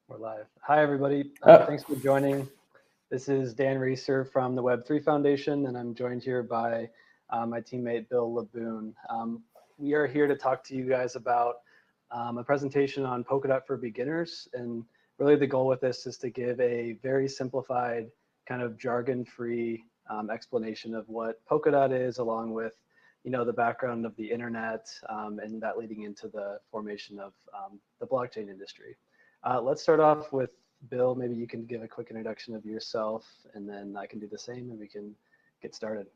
We're live. Hi, everybody. Thanks for joining. This is Dan Reeser from the Web3 Foundation, and I'm joined here by my teammate, Bill Laboon. We are here to talk to you guys about a presentation on Polkadot for beginners. And really the goal with this is to give a very simplified, kind of jargon-free explanation of what Polkadot is, along with the background of the internet and that leading into the formation of the blockchain industry. Let's start off with Bill. Maybe you can give a quick introduction of yourself, and then I can do the same, and we can get started.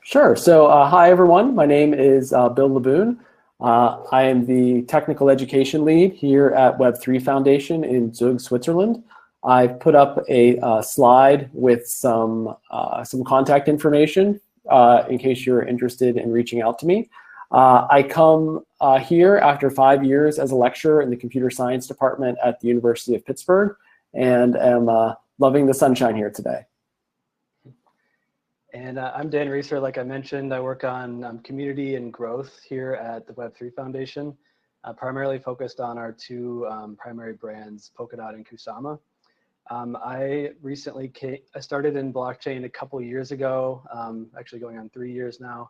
Sure. So hi, everyone. My name is Bill Laboon. I am the technical education lead here at Web3 Foundation in Zug, Switzerland. I've put up a slide with some contact information in case you're interested in reaching out to me. I come here after 5 years as a lecturer in the computer science department at the University of Pittsburgh, and am loving the sunshine here today. And I'm Dan Reeser. Like I mentioned, I work on community and growth here at the Web3 Foundation, primarily focused on our two primary brands, Polkadot and Kusama. I recently I started in blockchain a couple years ago, actually going on 3 years now.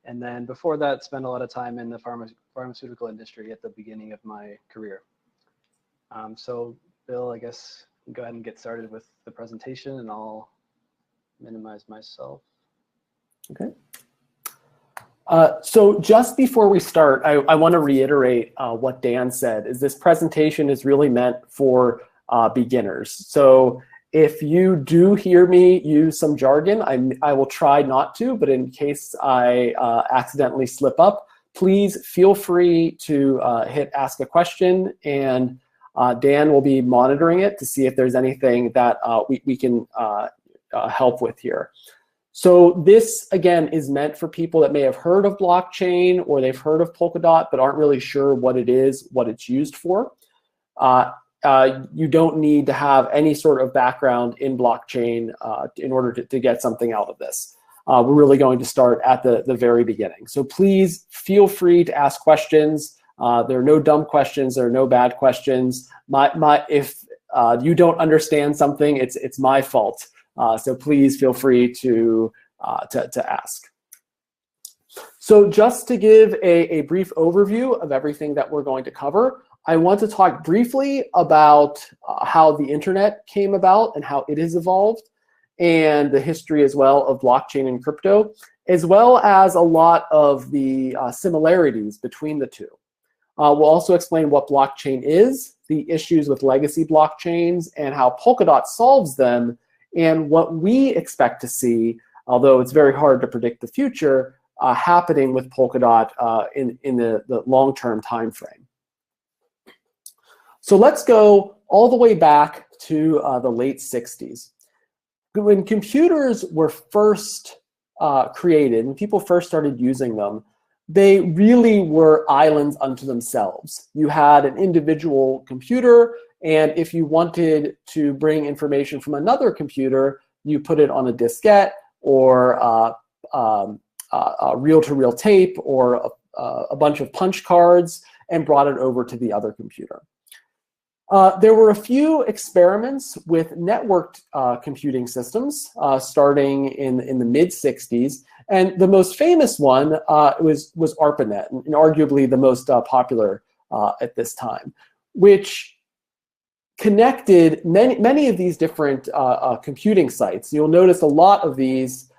And then before that, spent a lot of time in the pharmaceutical industry at the beginning of my career. So Bill, I guess go ahead and get started with the presentation, and I'll minimize myself. Okay. So just before we start, I want to reiterate what Dan said, is this presentation is really meant for beginners. So if you do hear me use some jargon, I will try not to, but in case I accidentally slip up, please feel free to hit ask a question, and Dan will be monitoring it to see if there's anything that we can help with here. So this, again, is meant for people that may have heard of blockchain or they've heard of Polkadot but aren't really sure what it is, what it's used for. You don't need to have any sort of background in blockchain in order to get something out of this. We're really going to start at the very beginning. So please feel free to ask questions. There are no dumb questions. There are no bad questions. If you don't understand something, it's my fault. So please feel free to ask. So just to give a brief overview of everything that we're going to cover, I want to talk briefly about how the internet came about and how it has evolved, and the history as well of blockchain and crypto, as well as a lot of the similarities between the two. We'll also explain what blockchain is, the issues with legacy blockchains, and how Polkadot solves them, and what we expect to see, although it's very hard to predict the future, happening with Polkadot in the long-term time frame. So let's go all the way back to the late 60s. When computers were first created, when people first started using them, they really were islands unto themselves. You had an individual computer, and if you wanted to bring information from another computer, you put it on a diskette or a reel-to-reel tape or a bunch of punch cards and brought it over to the other computer. There were a few experiments with networked computing systems starting in the mid-60s, and the most famous one was ARPANET, and arguably the most popular at this time, which connected many of these different computing sites. You'll notice a lot of these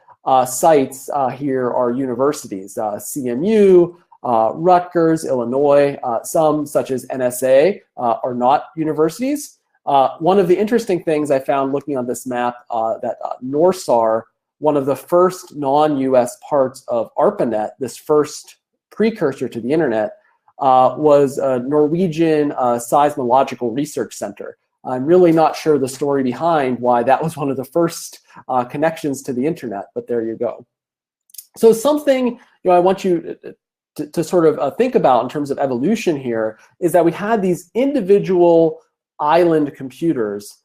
sites here are universities, CMU, Rutgers, Illinois, some such as NSA are not universities. One of the interesting things I found looking on this map that NORSAR, one of the first non-US parts of ARPANET, this first precursor to the internet, was a Norwegian seismological research center. I'm really not sure the story behind why that was one of the first connections to the internet, but there you go. So something I want you to sort of think about in terms of evolution here is that we had these individual island computers,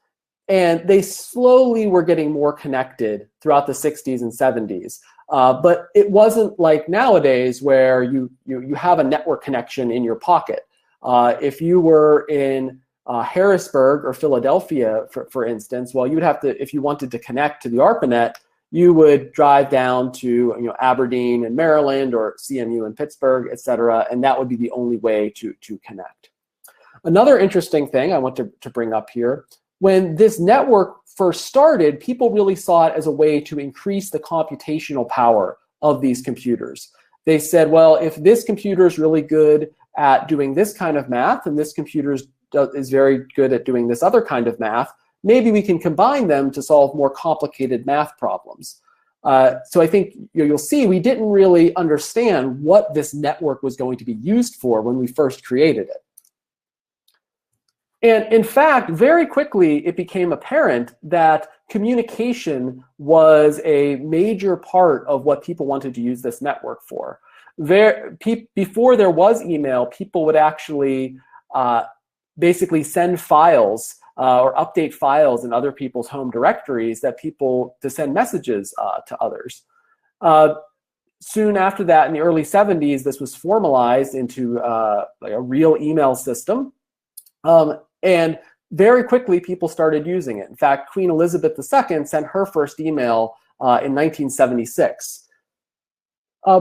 and they slowly were getting more connected throughout the 60s and 70s. But it wasn't like nowadays where you have a network connection in your pocket. If you were in Harrisburg or Philadelphia, for instance, well, you would have to, if you wanted to connect to the ARPANET, you would drive down to Aberdeen in Maryland or CMU in Pittsburgh, et cetera, and that would be the only way to connect. Another interesting thing I want to bring up here, when this network first started, people really saw it as a way to increase the computational power of these computers. They said, well, if this computer is really good at doing this kind of math, and this computer is very good at doing this other kind of math, maybe we can combine them to solve more complicated math problems. So I think you'll see we didn't really understand what this network was going to be used for when we first created it. And in fact, very quickly, it became apparent that communication was a major part of what people wanted to use this network for. Before there was email, people would actually basically send files or update files in other people's home directories to send messages to others. Soon after that, in the early 70s, this was formalized into like a real email system. And very quickly, people started using it. In fact, Queen Elizabeth II sent her first email in 1976.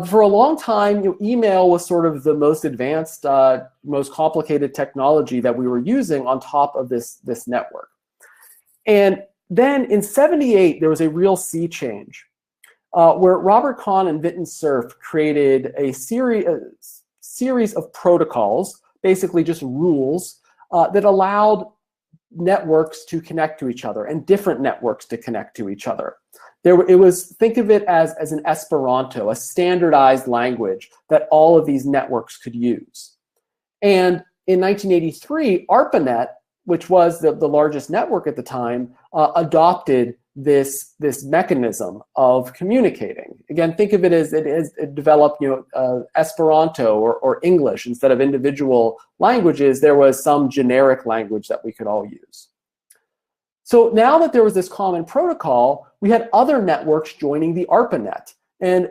For a long time, email was sort of the most advanced, most complicated technology that we were using on top of this network. And then in '78, there was a real sea change where Robert Kahn and Vinton Cerf created a series of protocols, basically just rules, that allowed networks to connect to each other and different networks to connect to each other. Think of it as an Esperanto, a standardized language that all of these networks could use. And in 1983, ARPANET, which was the largest network at the time, adopted this mechanism of communicating. Again, think of it as it developed Esperanto or English. Instead of individual languages, there was some generic language that we could all use. So now that there was this common protocol, we had other networks joining the ARPANET. And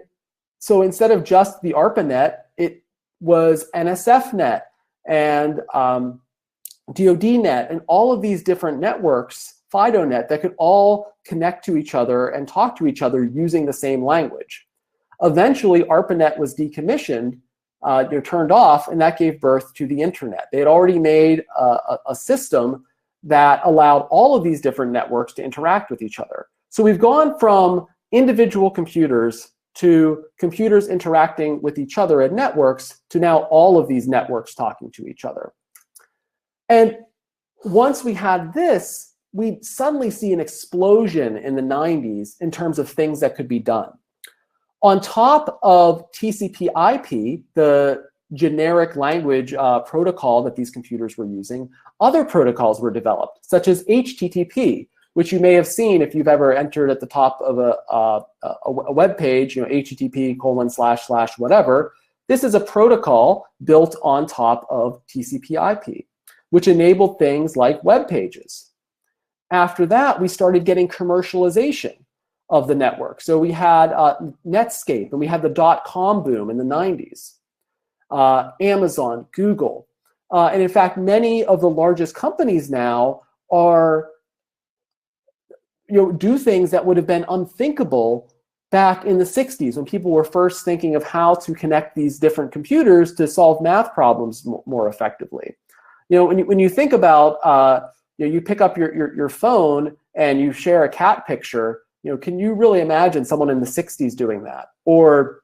so instead of just the ARPANET, it was NSFNet and DoDNet and all of these different networks, FidoNet, that could all connect to each other and talk to each other using the same language. Eventually, ARPANET was decommissioned, turned off, and that gave birth to the internet. They had already made a system that allowed all of these different networks to interact with each other. So we've gone from individual computers to computers interacting with each other at networks to now all of these networks talking to each other. And once we had this, we suddenly see an explosion in the 90s in terms of things that could be done. On top of TCP/IP, the generic language protocol that these computers were using, other protocols were developed, such as HTTP, which you may have seen if you've ever entered at the top of a web page, http://whatever. This is a protocol built on top of TCP/IP, which enabled things like web pages. After that, we started getting commercialization of the network. So we had Netscape, and we had the .com boom in the 90s. Amazon, Google, and in fact, many of the largest companies now are, do things that would have been unthinkable back in the 60s when people were first thinking of how to connect these different computers to solve math problems more effectively. When you think about, you pick up your phone and you share a cat picture, can you really imagine someone in the 60s doing that? Or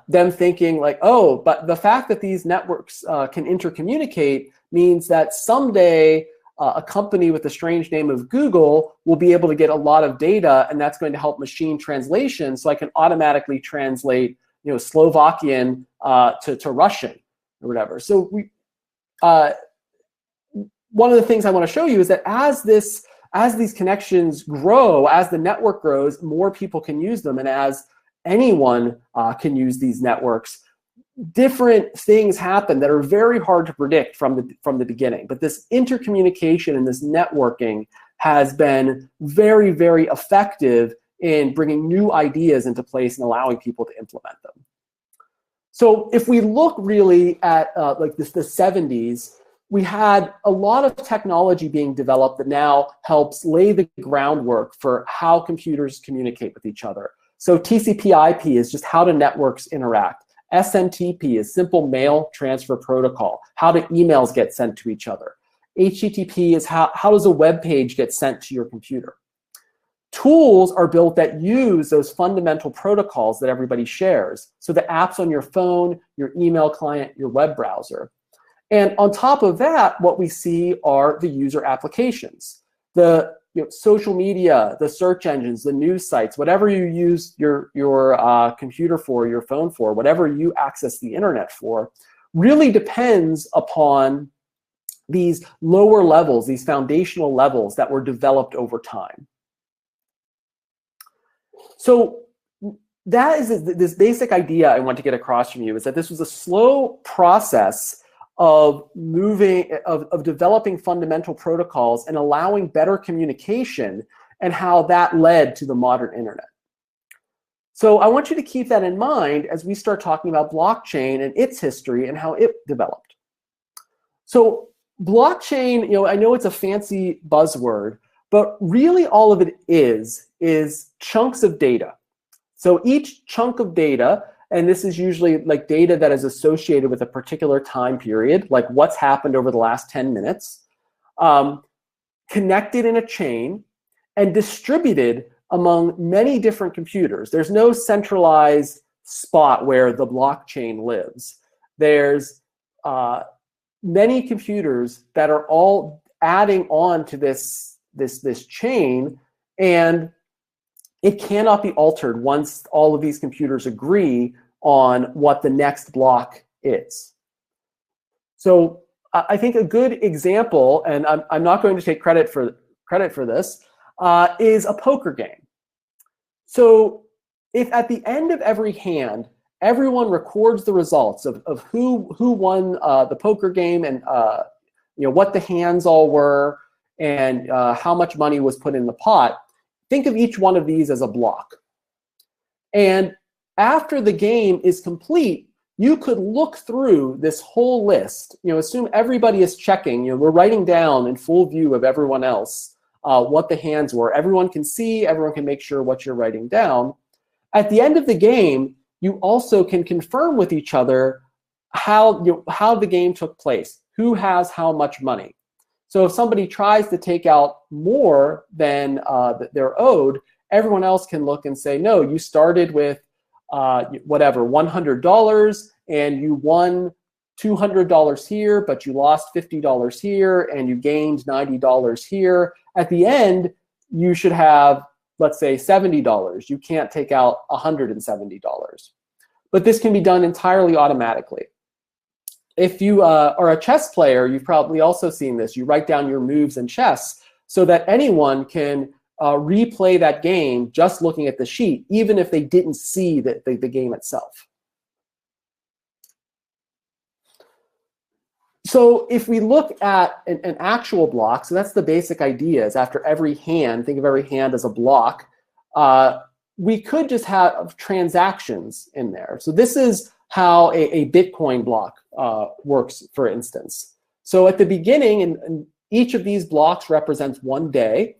them thinking like, oh, but the fact that these networks can intercommunicate means that someday a company with the strange name of Google will be able to get a lot of data, and that's going to help machine translation, so I can automatically translate Slovakian to Russian or whatever. So one of the things I want to show you is that as these connections grow, as the network grows, more people can use them, and as anyone can use these networks, different things happen that are very hard to predict from the beginning. But this intercommunication and this networking has been very, very effective in bringing new ideas into place and allowing people to implement them. So if we look really at like the 70s, we had a lot of technology being developed that now helps lay the groundwork for how computers communicate with each other. So TCP/IP is just how do networks interact. SMTP is simple mail transfer protocol. How do emails get sent to each other? HTTP is how does a web page get sent to your computer? Tools are built that use those fundamental protocols that everybody shares. So the apps on your phone, your email client, your web browser. And on top of that, what we see are the user applications. The social media, the search engines, the news sites, whatever you use your computer for, your phone for, whatever you access the internet for, really depends upon these lower levels, these foundational levels that were developed over time. So that is this basic idea I want to get across from you, is that this was a slow process of developing fundamental protocols and allowing better communication, and how that led to the modern internet. So I want you to keep that in mind as we start talking about blockchain and its history and how it developed. So blockchain, I know it's a fancy buzzword, but really all of it is chunks of data. So each chunk of data, and this is usually like data that is associated with a particular time period, like what's happened over the last 10 minutes, connected in a chain and distributed among many different computers. There's no centralized spot where the blockchain lives. There's many computers that are all adding on to this chain, and it cannot be altered once all of these computers agree on what the next block is. So I think a good example, and I'm not going to take credit for this, is a poker game. So if at the end of every hand, everyone records the results of who won the poker game, and what the hands all were, and how much money was put in the pot, think of each one of these as a block. And after the game is complete, you could look through this whole list. Assume everybody is checking. We're writing down in full view of everyone else what the hands were. Everyone can see, everyone can make sure what you're writing down. At the end of the game, you also can confirm with each other how the game took place, who has how much money. So if somebody tries to take out more than they're owed, everyone else can look and say, no, you started with whatever, $100, and you won $200 here, but you lost $50 here, and you gained $90 here. At the end, you should have, let's say, $70. You can't take out $170. But this can be done entirely automatically. If you are a chess player, you've probably also seen this. You write down your moves in chess so that anyone can replay that game just looking at the sheet, even if they didn't see the game itself. So if we look at an actual block, so that's the basic idea, is after every hand, think of every hand as a block, we could just have transactions in there. So this is how a Bitcoin block works, for instance. So at the beginning, and each of these blocks represents one day.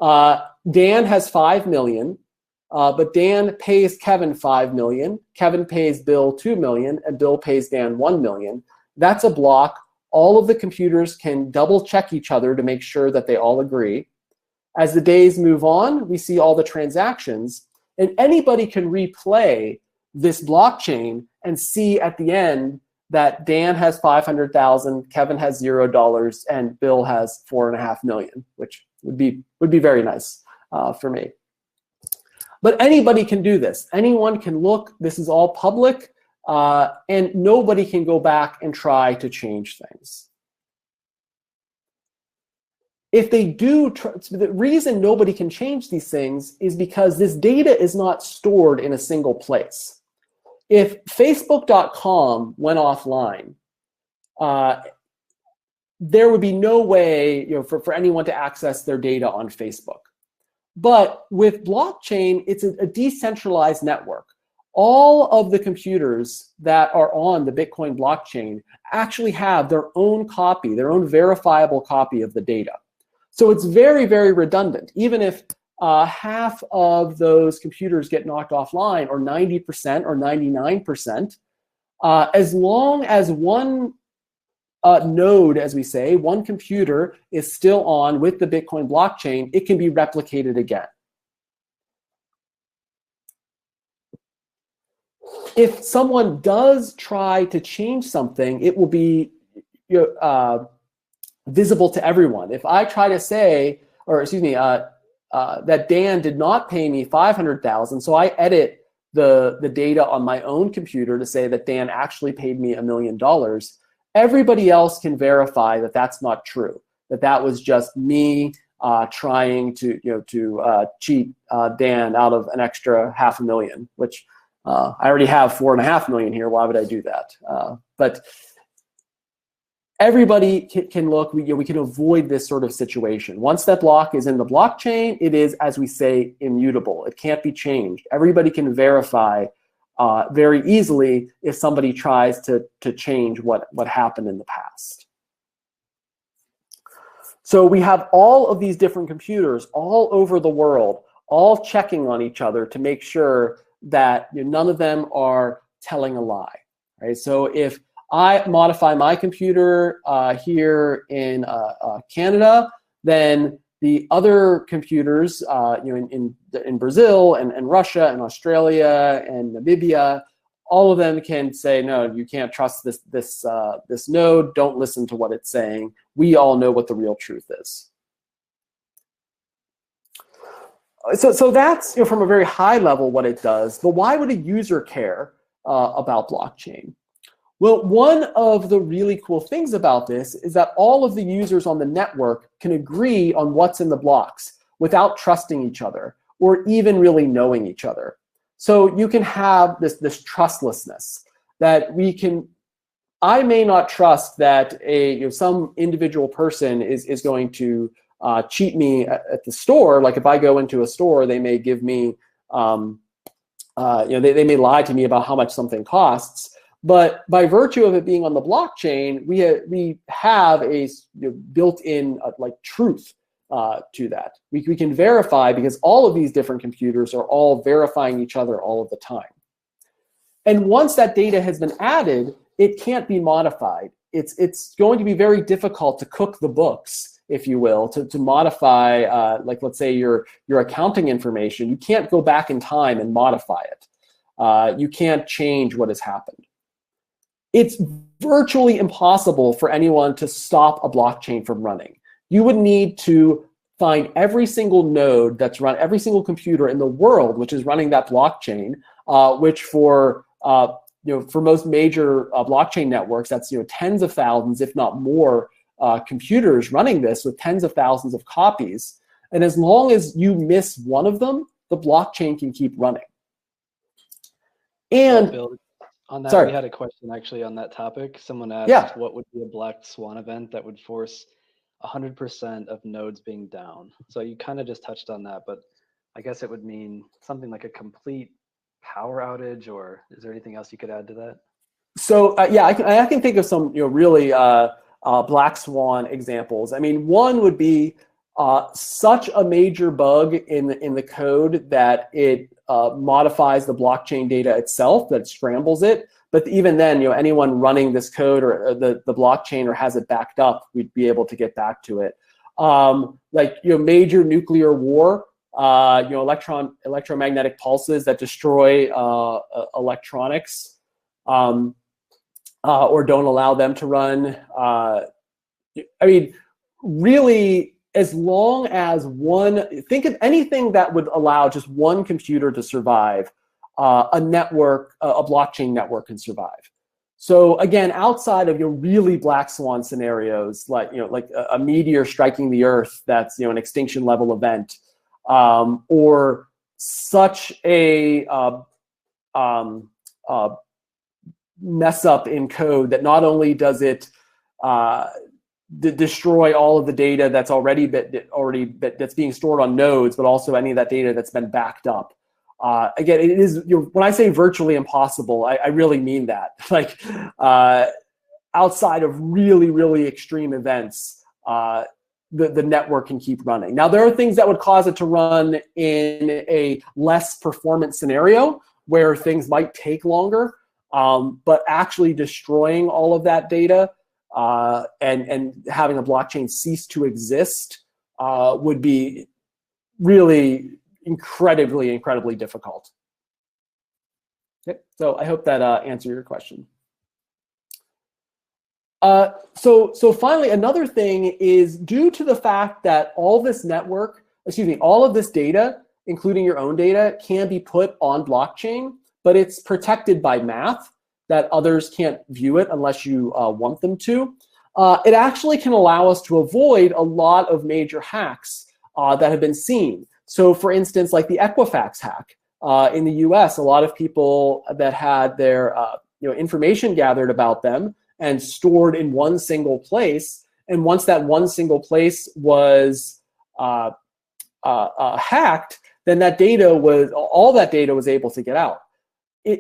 Dan has 5 million, but Dan pays Kevin 5 million. Kevin pays Bill 2 million, and Bill pays Dan 1 million. That's a block. All of the computers can double check each other to make sure that they all agree. As the days move on, we see all the transactions, and anybody can replay this blockchain and see at the end that Dan has 500,000, Kevin has $0, and Bill has 4.5 million, which would be very nice for me. But anybody can do this. Anyone can look. This is all public, and nobody can go back and try to change things. If they do, the reason nobody can change these things is because this data is not stored in a single place. If Facebook.com went offline, there would be no way for anyone to access their data on Facebook. But with blockchain, it's a decentralized network. all of the computers that are on the Bitcoin blockchain actually have their own copy, their own verifiable copy of the data. So it's very, very redundant. Even if half of those computers get knocked offline, or 90% or 99%, as long as one node, as we say, one computer is still on with the Bitcoin blockchain, it can be replicated again. If someone does try to change something, it will be visible to everyone. If I try to say, or excuse me, that Dan did not pay me $500,000, so I edit the data on my own computer to say that Dan actually paid me $1 million, everybody else can verify that that's not true, that that was just me trying to cheat Dan out of an extra $500,000, which I already have $4.5 million here. Why would I do that? But everybody can look. We can avoid this sort of situation. Once that block is in the blockchain, it is, as we say, immutable. It can't be changed. Everybody can verify very easily if somebody tries to change what happened in the past. So we have all of these different computers all over the world, all checking on each other to make sure that none of them are telling a lie, right? So if I modify my computer here in Canada, then the other computers, in Brazil and Russia and Australia and Namibia, all of them can say, no, you can't trust this node. Don't listen to what it's saying. We all know what the real truth is. So that's from a very high level what it does. But why would a user care about blockchain? Well, one of the really cool things about this is that all of the users on the network can agree on what's in the blocks without trusting each other or even really knowing each other. So you can have this trustlessness that I may not trust that some individual person is going to cheat me at the store. Like if I go into a store, they may give me, they may lie to me about how much something costs. But by virtue of it being on the blockchain, we have a built-in truth to that. We can verify because all of these different computers are all verifying each other all of the time. And once that data has been added, it can't be modified. It's going to be very difficult to cook the books, if you will, to modify, let's say your accounting information. You can't go back in time and modify it. You can't change what has happened. It's virtually impossible for anyone to stop a blockchain from running. You would need to find every single node that's run, every single computer in the world which is running that blockchain, which for most major blockchain networks, that's tens of thousands, if not more, computers running this with tens of thousands of copies. And as long as you miss one of them, the blockchain can keep running. And Bill, on that, sorry. We had a question actually on that topic. Someone asked, what would be a black swan event that would force 100% of nodes being down? So you kind of just touched on that, but I guess it would mean something like a complete power outage, or is there anything else you could add to that? So yeah, I can think of some really black swan examples. I mean, one would be such a major bug in the code that it modifies the blockchain data itself, that it scrambles it. But even then, anyone running this code or the blockchain or has it backed up, we'd be able to get back to it. Major nuclear war, electromagnetic pulses that destroy electronics or don't allow them to run. I mean, really, as long as think of anything that would allow just one computer to survive, a blockchain network can survive. So again, outside of really black swan scenarios, like a meteor striking the Earth, that's an extinction level event, or such a mess up in code that not only does it destroy all of the data that's that's being stored on nodes, but also any of that data that's been backed up. Again, it is, when I say virtually impossible, I really mean that. Like, outside of really, really extreme events, the network can keep running. Now, there are things that would cause it to run in a less performance scenario where things might take longer, but actually destroying all of that data and having a blockchain cease to exist would be really incredibly difficult. Okay, so I hope that answered your question. So finally, another thing is, due to the fact that all of this data, including your own data, can be put on blockchain, but it's protected by math that others can't view it unless you want them to. It actually can allow us to avoid a lot of major hacks that have been seen. So for instance, like the Equifax hack in the US, a lot of people that had their information gathered about them and stored in one single place, and once that one single place was hacked, then all that data was able to get out.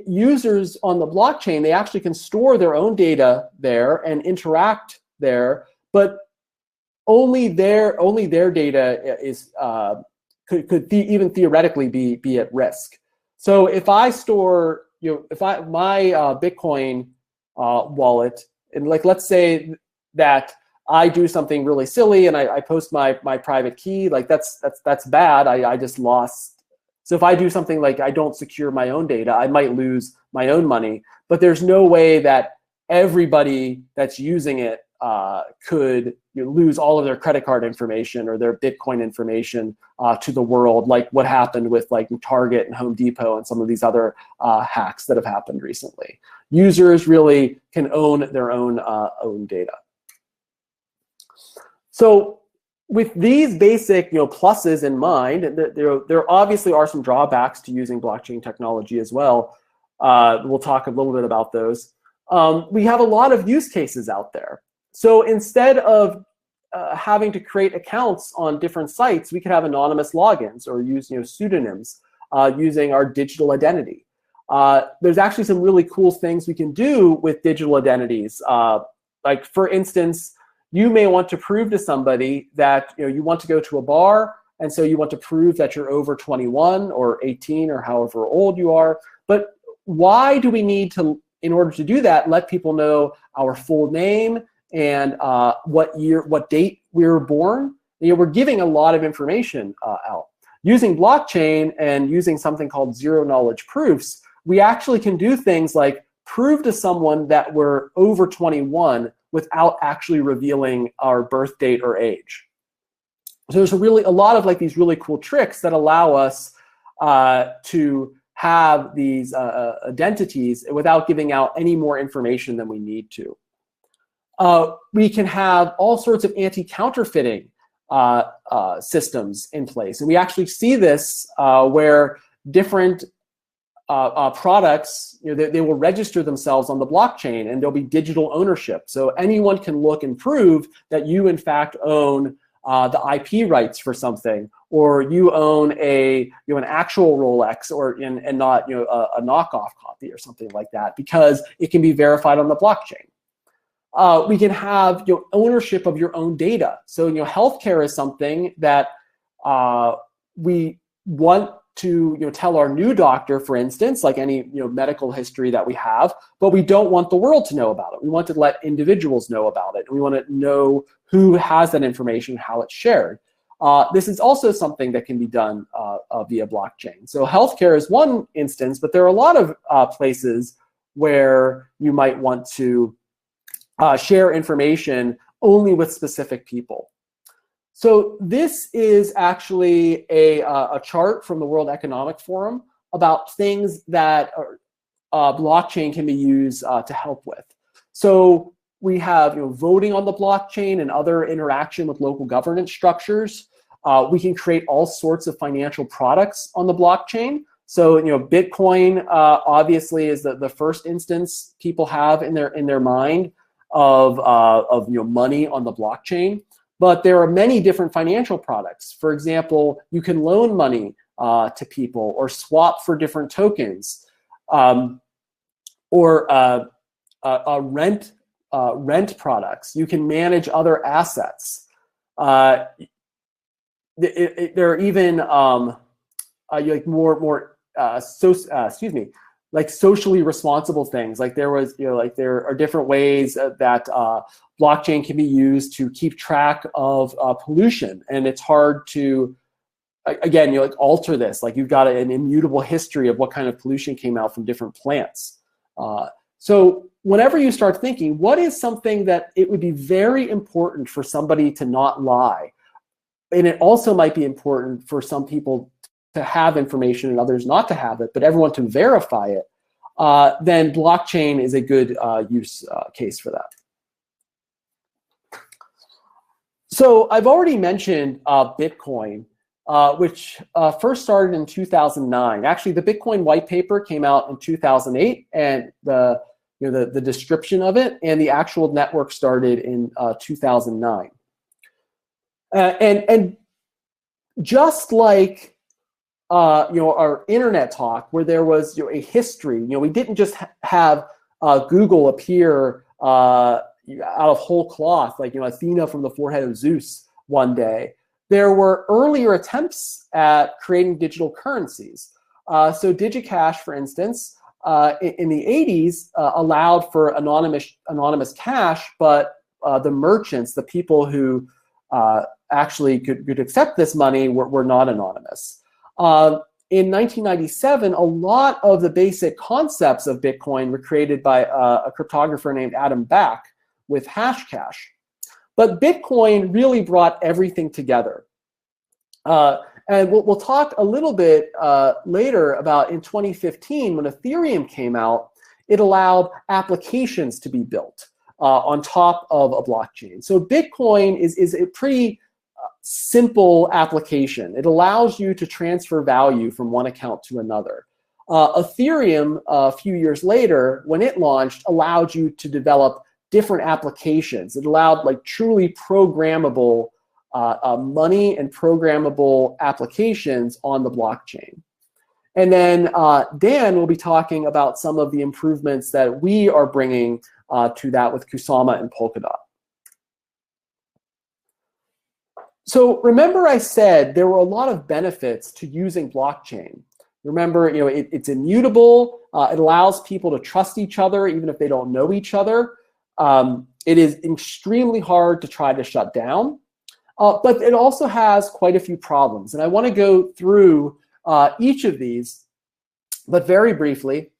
Users on the blockchain, they actually can store their own data there and interact there, but only their data is could even theoretically be at risk. So if I store, my Bitcoin wallet, and like, let's say that I do something really silly and I post my private key, like that's bad. I just lost. So if I do something like I don't secure my own data, I might lose my own money. But there's no way that everybody that's using it could lose all of their credit card information or their Bitcoin information to the world, like what happened with like Target and Home Depot and some of these other hacks that have happened recently. Users really can own their own data. So with these basic pluses in mind, there obviously are some drawbacks to using blockchain technology as well. We'll talk a little bit about those. We have a lot of use cases out there. So instead of having to create accounts on different sites, we could have anonymous logins or use pseudonyms using our digital identity. There's actually some really cool things we can do with digital identities. Like for instance, you may want to prove to somebody that you want to go to a bar, and so you want to prove that you're over 21 or 18 or however old you are. But why do we need to, in order to do that, let people know our full name and what date we were born? We're giving a lot of information out. Using blockchain and using something called zero-knowledge proofs, we actually can do things like prove to someone that we're over 21 without actually revealing our birth date or age. So there's a lot of like these really cool tricks that allow us to have these identities without giving out any more information than we need to. We can have all sorts of anti-counterfeiting systems in place. And we actually see this where different products, they will register themselves on the blockchain and there'll be digital ownership. So anyone can look and prove that you in fact own the IP rights for something, or you own an actual Rolex, and not a knockoff copy or something like that, because it can be verified on the blockchain. We can have ownership of your own data. So healthcare is something that we want to tell our new doctor, for instance, like any medical history that we have, but we don't want the world to know about it. We want to let individuals know about it. We want to know who has that information, how it's shared. This is also something that can be done via blockchain. So healthcare is one instance, but there are a lot of places where you might want to share information only with specific people. So this is actually a chart from the World Economic Forum about things that blockchain can be used to help with. So we have voting on the blockchain and other interaction with local governance structures. We can create all sorts of financial products on the blockchain. So Bitcoin obviously is the first instance people have in their mind of money on the blockchain. But there are many different financial products. For example, you can loan money to people, or swap for different tokens, or rent products. You can manage other assets. There are even like like socially responsible things. Like there are different ways that blockchain can be used to keep track of pollution, and it's hard to, again, like alter this. Like you've got an immutable history of what kind of pollution came out from different plants. So whenever you start thinking, what is something that it would be very important for somebody to not lie, and it also might be important for some people to have information and others not to have it, but everyone to verify it, then blockchain is a good use case for that. So I've already mentioned Bitcoin, which first started in 2009. Actually, the Bitcoin white paper came out in 2008, and the description of it and the actual network started in 2009. And just like our internet talk, where there was a history, we didn't just have Google appear out of whole cloth, like Athena from the forehead of Zeus one day. There were earlier attempts at creating digital currencies. So DigiCash, for instance, in the 80s allowed for anonymous cash, but the merchants, the people who actually could accept this money, were not anonymous. In 1997, a lot of the basic concepts of Bitcoin were created by a cryptographer named Adam Back with Hashcash. But Bitcoin really brought everything together. And we'll talk a little bit later about in 2015, when Ethereum came out, it allowed applications to be built on top of a blockchain. So Bitcoin is a pretty simple application. It allows you to transfer value from one account to another. Ethereum, a few years later, when it launched, allowed you to develop different applications. It allowed like truly programmable money and programmable applications on the blockchain. And then Dan will be talking about some of the improvements that we are bringing to that with Kusama and Polkadot. So remember I said there were a lot of benefits to using blockchain. Remember, it's immutable. It allows people to trust each other even if they don't know each other. It is extremely hard to try to shut down. But it also has quite a few problems. And I want to go through each of these, but very briefly.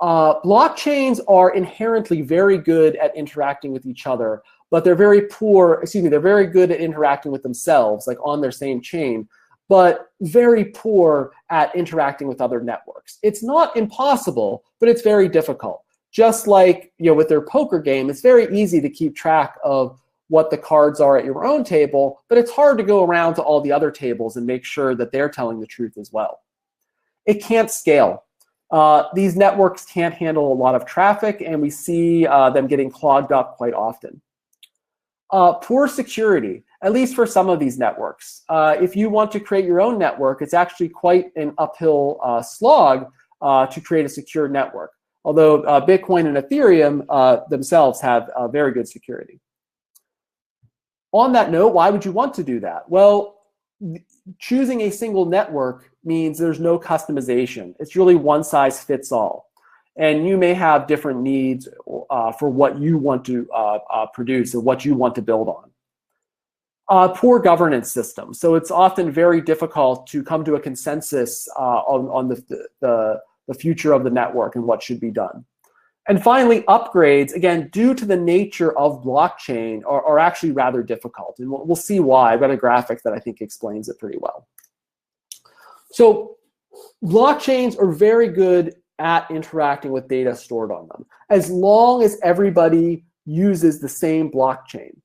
Blockchains are inherently very good at interacting with each other, but they're very good at interacting with themselves, like on their same chain, but very poor at interacting with other networks. It's not impossible, but it's very difficult. Just like with their poker game, it's very easy to keep track of what the cards are at your own table, but it's hard to go around to all the other tables and make sure that they're telling the truth as well. It can't scale. These networks can't handle a lot of traffic, and we see them getting clogged up quite often. Poor security, at least for some of these networks. If you want to create your own network, it's actually quite an uphill slog to create a secure network, although Bitcoin and Ethereum themselves have very good security. On that note, why would you want to do that? Well, choosing a single network means there's no customization. It's really one size fits all. And you may have different needs for what you want to produce or what you want to build on. Poor governance system. So it's often very difficult to come to a consensus on the future of the network and what should be done. And finally, upgrades, again, due to the nature of blockchain, are actually rather difficult. And we'll see why. I've got a graphic that I think explains it pretty well. So blockchains are very good at interacting with data stored on them, as long as everybody uses the same blockchain.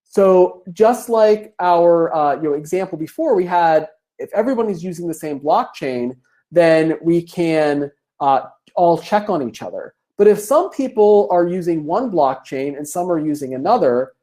So just like our example before, we had, if everyone is using the same blockchain, then we can all check on each other. But if some people are using one blockchain and some are using another,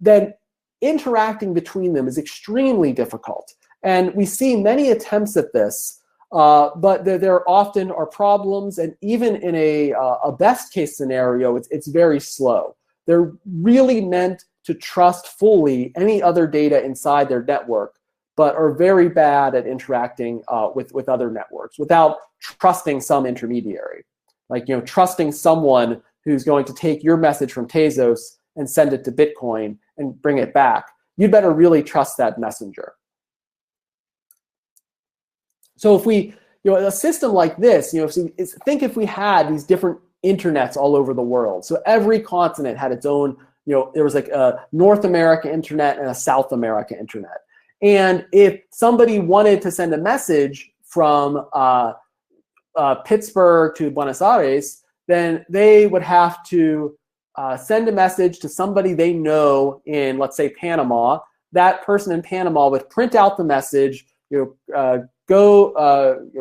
then interacting between them is extremely difficult. And we see many attempts at this, but there often are problems, and even in a best case scenario, it's very slow. They're really meant to trust fully any other data inside their network, but are very bad at interacting with other networks without trusting some intermediary. Like, trusting someone who's going to take your message from Tezos and send it to Bitcoin and bring it back. You'd better really trust that messenger. So if we, a system like this, think if we had these different internets all over the world. So every continent had its own, there was like a North America internet and a South America internet. And if somebody wanted to send a message from Pittsburgh to Buenos Aires, then they would have to send a message to somebody they know in, let's say, Panama. That person in Panama would print out the message, go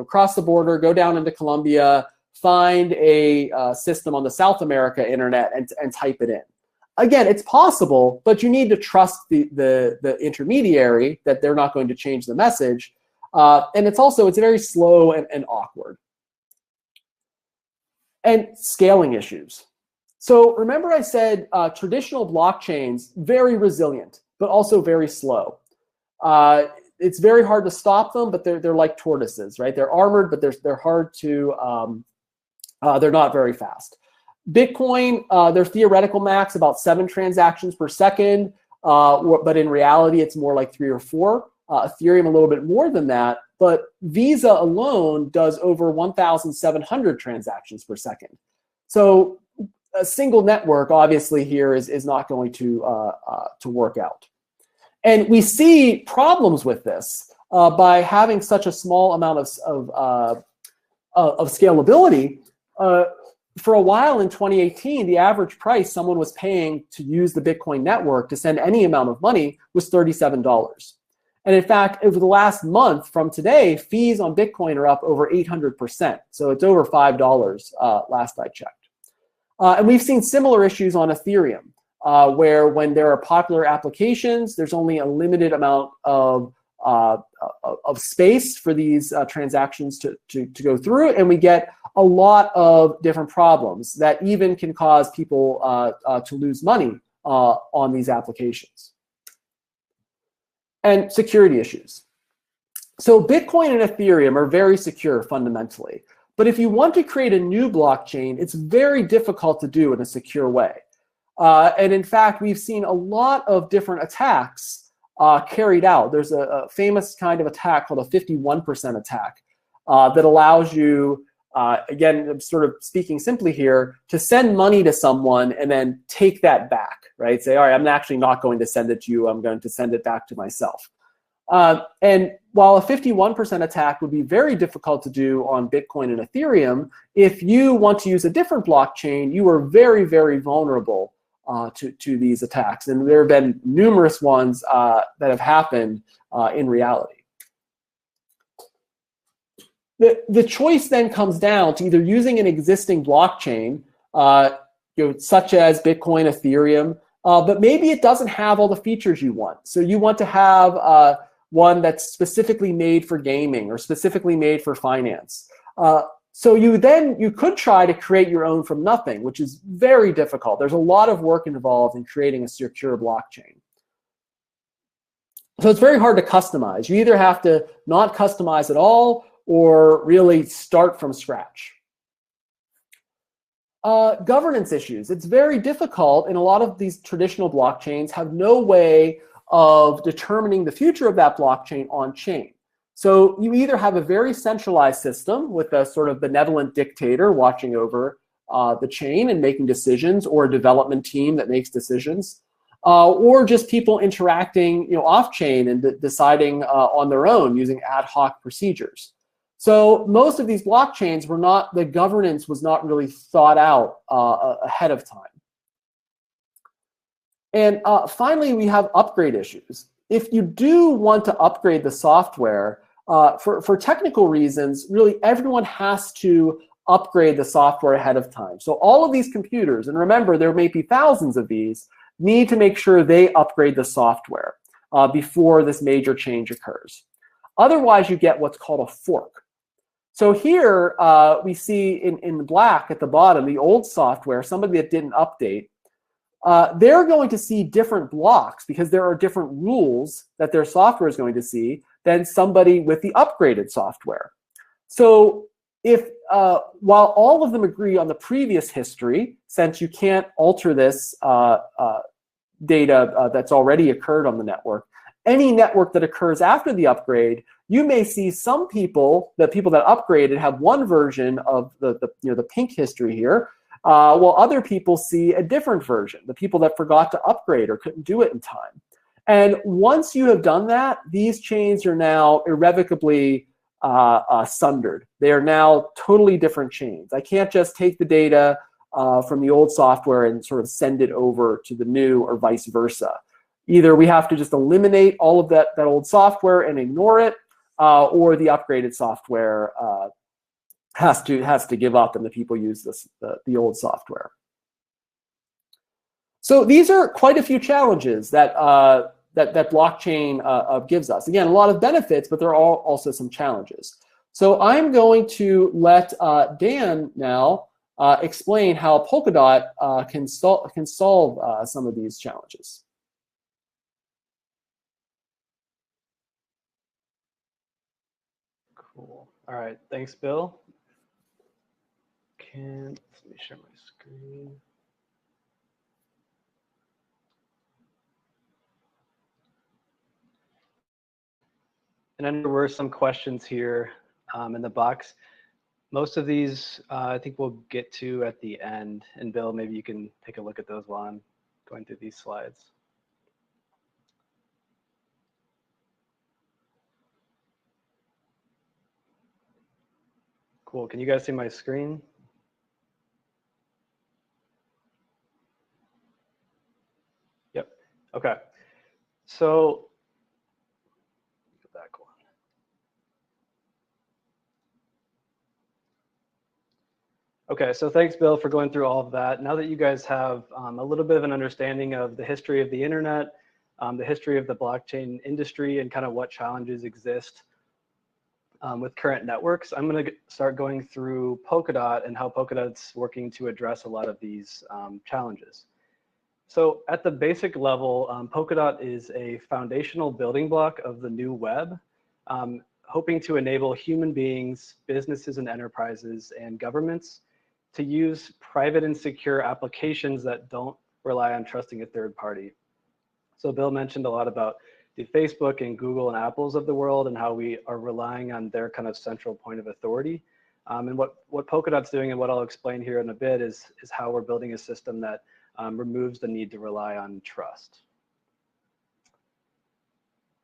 cross the border, go down into Colombia, find a system on the South America internet and type it in. Again, it's possible, but you need to trust the intermediary that they're not going to change the message. And it's very slow and awkward. And scaling issues. So remember I said traditional blockchains, very resilient, but also very slow. It's very hard to stop them, but they're like tortoises, right? They're armored, but they're hard to, they're not very fast. Bitcoin, their theoretical max, about 7 transactions per second, but in reality, it's more like 3 or 4. Ethereum, a little bit more than that, but Visa alone does over 1,700 transactions per second. So a single network, obviously, here is not going to work out. And we see problems with this by having such a small amount of scalability. For a while in 2018, the average price someone was paying to use the Bitcoin network to send any amount of money was $37. And in fact, over the last month from today, fees on Bitcoin are up over 800%. So it's over $5 last I checked. And we've seen similar issues on Ethereum, where when there are popular applications, there's only a limited amount of space for these transactions to go through, and we get a lot of different problems that even can cause people to lose money on these applications. And security issues. So Bitcoin and Ethereum are very secure fundamentally, but if you want to create a new blockchain, it's very difficult to do in a secure way. And in fact, we've seen a lot of different attacks carried out. There's a famous kind of attack called a 51% attack that allows you, again, I'm sort of speaking simply here, to send money to someone and then take that back, right? Say, all right, I'm actually not going to send it to you. I'm going to send it back to myself. And while a 51% attack would be very difficult to do on Bitcoin and Ethereum, if you want to use a different blockchain, you are very, very vulnerable to these attacks. And there have been numerous ones that have happened in reality. The choice then comes down to either using an existing blockchain, such as Bitcoin, Ethereum, but maybe it doesn't have all the features you want. So you want to have one that's specifically made for gaming or specifically made for finance. So you could try to create your own from nothing, which is very difficult. There's a lot of work involved in creating a secure blockchain. So it's very hard to customize. You either have to not customize at all or really start from scratch. Governance issues. It's very difficult, and a lot of these traditional blockchains have no way of determining the future of that blockchain on chain. So you either have a very centralized system with a sort of benevolent dictator watching over the chain and making decisions, or a development team that makes decisions, or just people interacting off-chain and deciding on their own using ad hoc procedures. So most of these blockchains the governance was not really thought out ahead of time. And finally, we have upgrade issues. If you do want to upgrade the software, for technical reasons, really everyone has to upgrade the software ahead of time. So all of these computers, and remember there may be thousands of these, need to make sure they upgrade the software before this major change occurs. Otherwise, you get what's called a fork. So here we see in black at the bottom, the old software, somebody that didn't update. They're going to see different blocks because there are different rules that their software is going to see than somebody with the upgraded software. So if while all of them agree on the previous history, since you can't alter this data that's already occurred on the network, any network that occurs after the upgrade, you may see some people, the people that upgraded, have one version of the pink history here, while other people see a different version, the people that forgot to upgrade or couldn't do it in time. And once you have done that, these chains are now irrevocably sundered. They are now totally different chains. I can't just take the data from the old software and sort of send it over to the new or vice versa. Either we have to just eliminate all of that old software and ignore it, or the upgraded software has to give up and the people use the old software. So these are quite a few challenges that that blockchain gives us. Again, a lot of benefits, but there are also some challenges. So I'm going to let Dan now explain how Polkadot can solve some of these challenges. Cool. All right. Thanks, Bill. Let me share my screen. And then there were some questions here in the box. Most of these I think we'll get to at the end. And Bill, maybe you can take a look at those while I'm going through these slides. Cool. Can you guys see my screen? Yep. Okay. So back one. Okay, so thanks, Bill, for going through all of that. Now that you guys have a little bit of an understanding of the history of the internet, the history of the blockchain industry, and kind of what challenges exist with current networks, I'm going to start going through Polkadot and how Polkadot's working to address a lot of these challenges. So at the basic level, Polkadot is a foundational building block of the new web, hoping to enable human beings, businesses and enterprises, and governments to use private and secure applications that don't rely on trusting a third party. So Bill mentioned a lot about the Facebook and Google and Apples of the world and how we are relying on their kind of central point of authority. And what Polkadot's doing and what I'll explain here in a bit is how we're building a system that removes the need to rely on trust.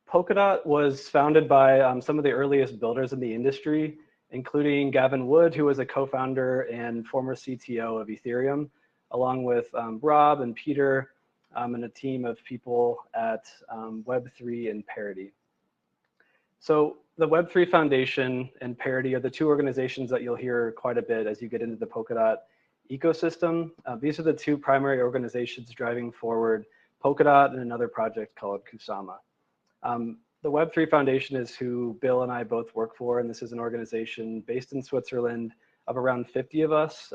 Polkadot was founded by some of the earliest builders in the industry, including Gavin Wood, who was a co-founder and former CTO of Ethereum, along with Rob and Peter and a team of people at Web3 and Parity. So the Web3 Foundation and Parity are the two organizations that you'll hear quite a bit as you get into the Polkadot ecosystem. These are the two primary organizations driving forward Polkadot and another project called Kusama. The Web3 Foundation is who Bill and I both work for, and this is an organization based in Switzerland of around 50 of us.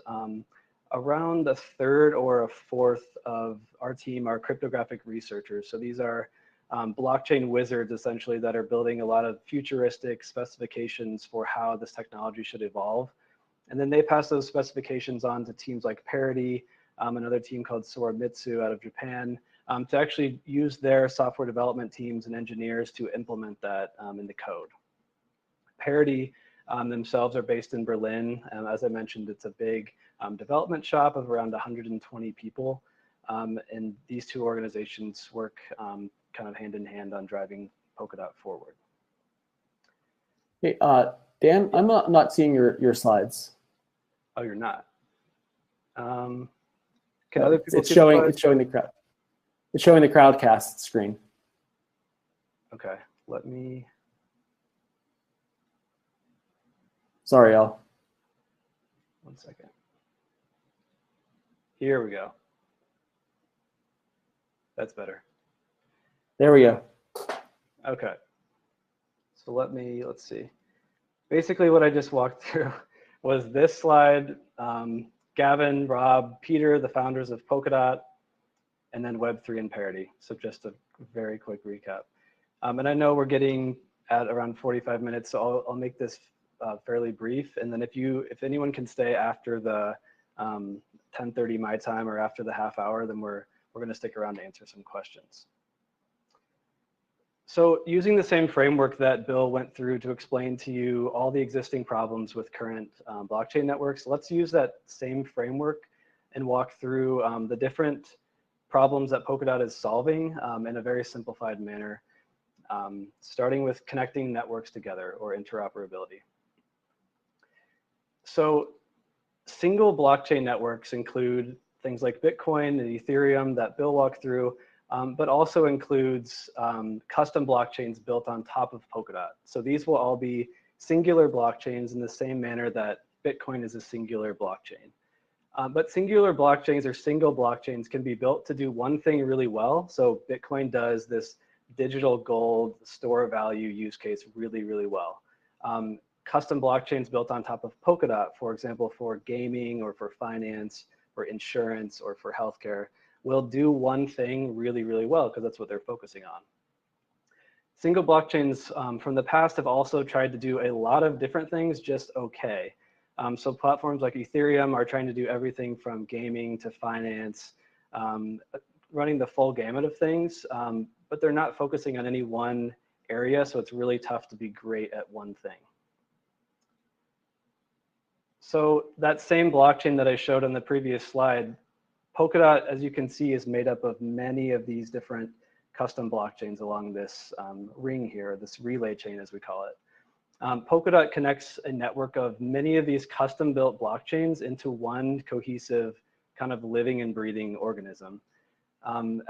Around a third or a fourth of our team are cryptographic researchers. So these are blockchain wizards, essentially, that are building a lot of futuristic specifications for how this technology should evolve. And then they pass those specifications on to teams like Parity, another team called Soramitsu out of Japan, to actually use their software development teams and engineers to implement that in the code. Parity themselves are based in Berlin. As I mentioned, it's a big development shop of around 120 people. And these two organizations work kind of hand in hand on driving Polkadot forward. Hey, Dan, I'm not seeing your slides. Oh, you're not? Can other people it's showing the crowd. It's showing the Crowdcast screen. Okay, let me. Sorry, Al. 1 second. Here we go. That's better. There we go. Okay. So let's see. Basically what I just walked through was this slide, Gavin, Rob, Peter, the founders of Polkadot, and then Web3 and Parity. So just a very quick recap. And I know we're getting at around 45 minutes, so I'll make this fairly brief. And then if anyone can stay after the 10:30 my time or after the half hour, then we're going to stick around to answer some questions. So using the same framework that Bill went through to explain to you all the existing problems with current blockchain networks, let's use that same framework and walk through the different problems that Polkadot is solving in a very simplified manner, starting with connecting networks together or interoperability. So single blockchain networks include things like Bitcoin and Ethereum that Bill walked through, but also includes custom blockchains built on top of Polkadot. So these will all be singular blockchains in the same manner that Bitcoin is a singular blockchain. But singular blockchains or single blockchains can be built to do one thing really well. So Bitcoin does this digital gold store value use case really, really well. Custom blockchains built on top of Polkadot, for example, for gaming or for finance or insurance or for healthcare, will do one thing really, really well because that's what they're focusing on. Single blockchains from the past have also tried to do a lot of different things just okay. So platforms like Ethereum are trying to do everything from gaming to finance, running the full gamut of things, but they're not focusing on any one area, so it's really tough to be great at one thing. So that same blockchain that I showed on the previous slide, Polkadot, as you can see, is made up of many of these different custom blockchains along this ring here, this relay chain as we call it. Polkadot connects a network of many of these custom built blockchains into one cohesive kind of living and breathing organism.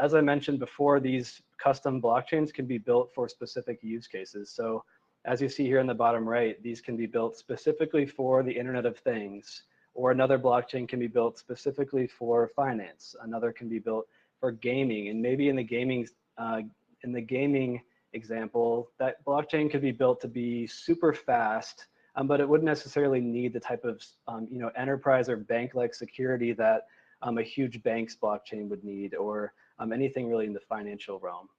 As I mentioned before, these custom blockchains can be built for specific use cases. So as you see here in the bottom right, these can be built specifically for the Internet of Things, or another blockchain can be built specifically for finance. Another can be built for gaming, and maybe in the gaming example, that blockchain could be built to be super fast, but it wouldn't necessarily need the type of enterprise or bank-like security that a huge bank's blockchain would need, or anything really in the financial realm.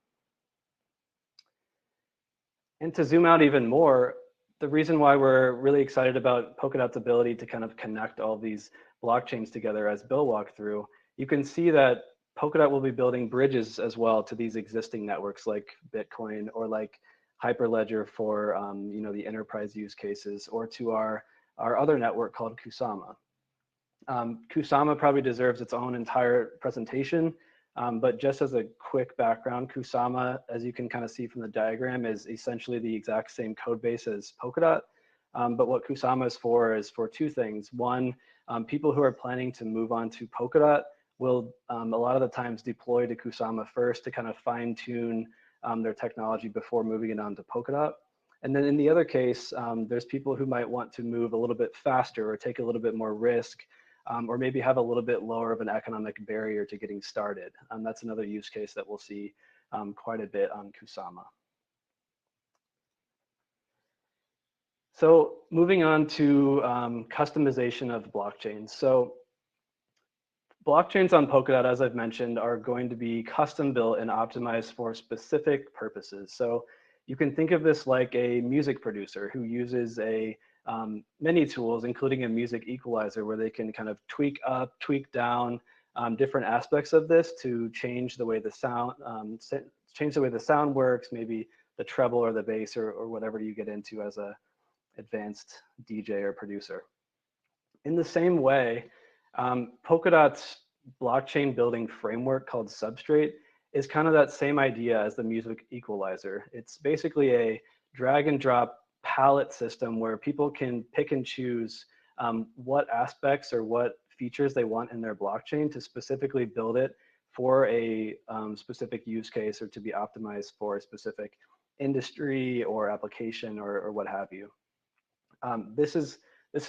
And to zoom out even more, the reason why we're really excited about Polkadot's ability to kind of connect all these blockchains together, as Bill walked through, you can see that Polkadot will be building bridges as well to these existing networks like Bitcoin or like Hyperledger for the enterprise use cases, or to our other network called Kusama. Kusama probably deserves its own entire presentation, but just as a quick background, Kusama, as you can kind of see from the diagram, is essentially the exact same code base as Polkadot. But what Kusama is for two things. One, people who are planning to move on to Polkadot will a lot of the times deploy to Kusama first to kind of fine tune their technology before moving it on to Polkadot. And then in the other case, there's people who might want to move a little bit faster or take a little bit more risk, or maybe have a little bit lower of an economic barrier to getting started. That's another use case that we'll see quite a bit on Kusama. So moving on to customization of blockchains. So blockchains on Polkadot, as I've mentioned, are going to be custom built and optimized for specific purposes. So you can think of this like a music producer who uses many tools, including a music equalizer, where they can kind of tweak up, tweak down different aspects of this to change the way the sound works, maybe the treble or the bass or whatever you get into as a advanced DJ or producer. In the same way, Polkadot's blockchain building framework called Substrate is kind of that same idea as the music equalizer. It's basically a drag and drop palette system where people can pick and choose what aspects or what features they want in their blockchain to specifically build it for a specific use case or to be optimized for a specific industry or application or what have you. This is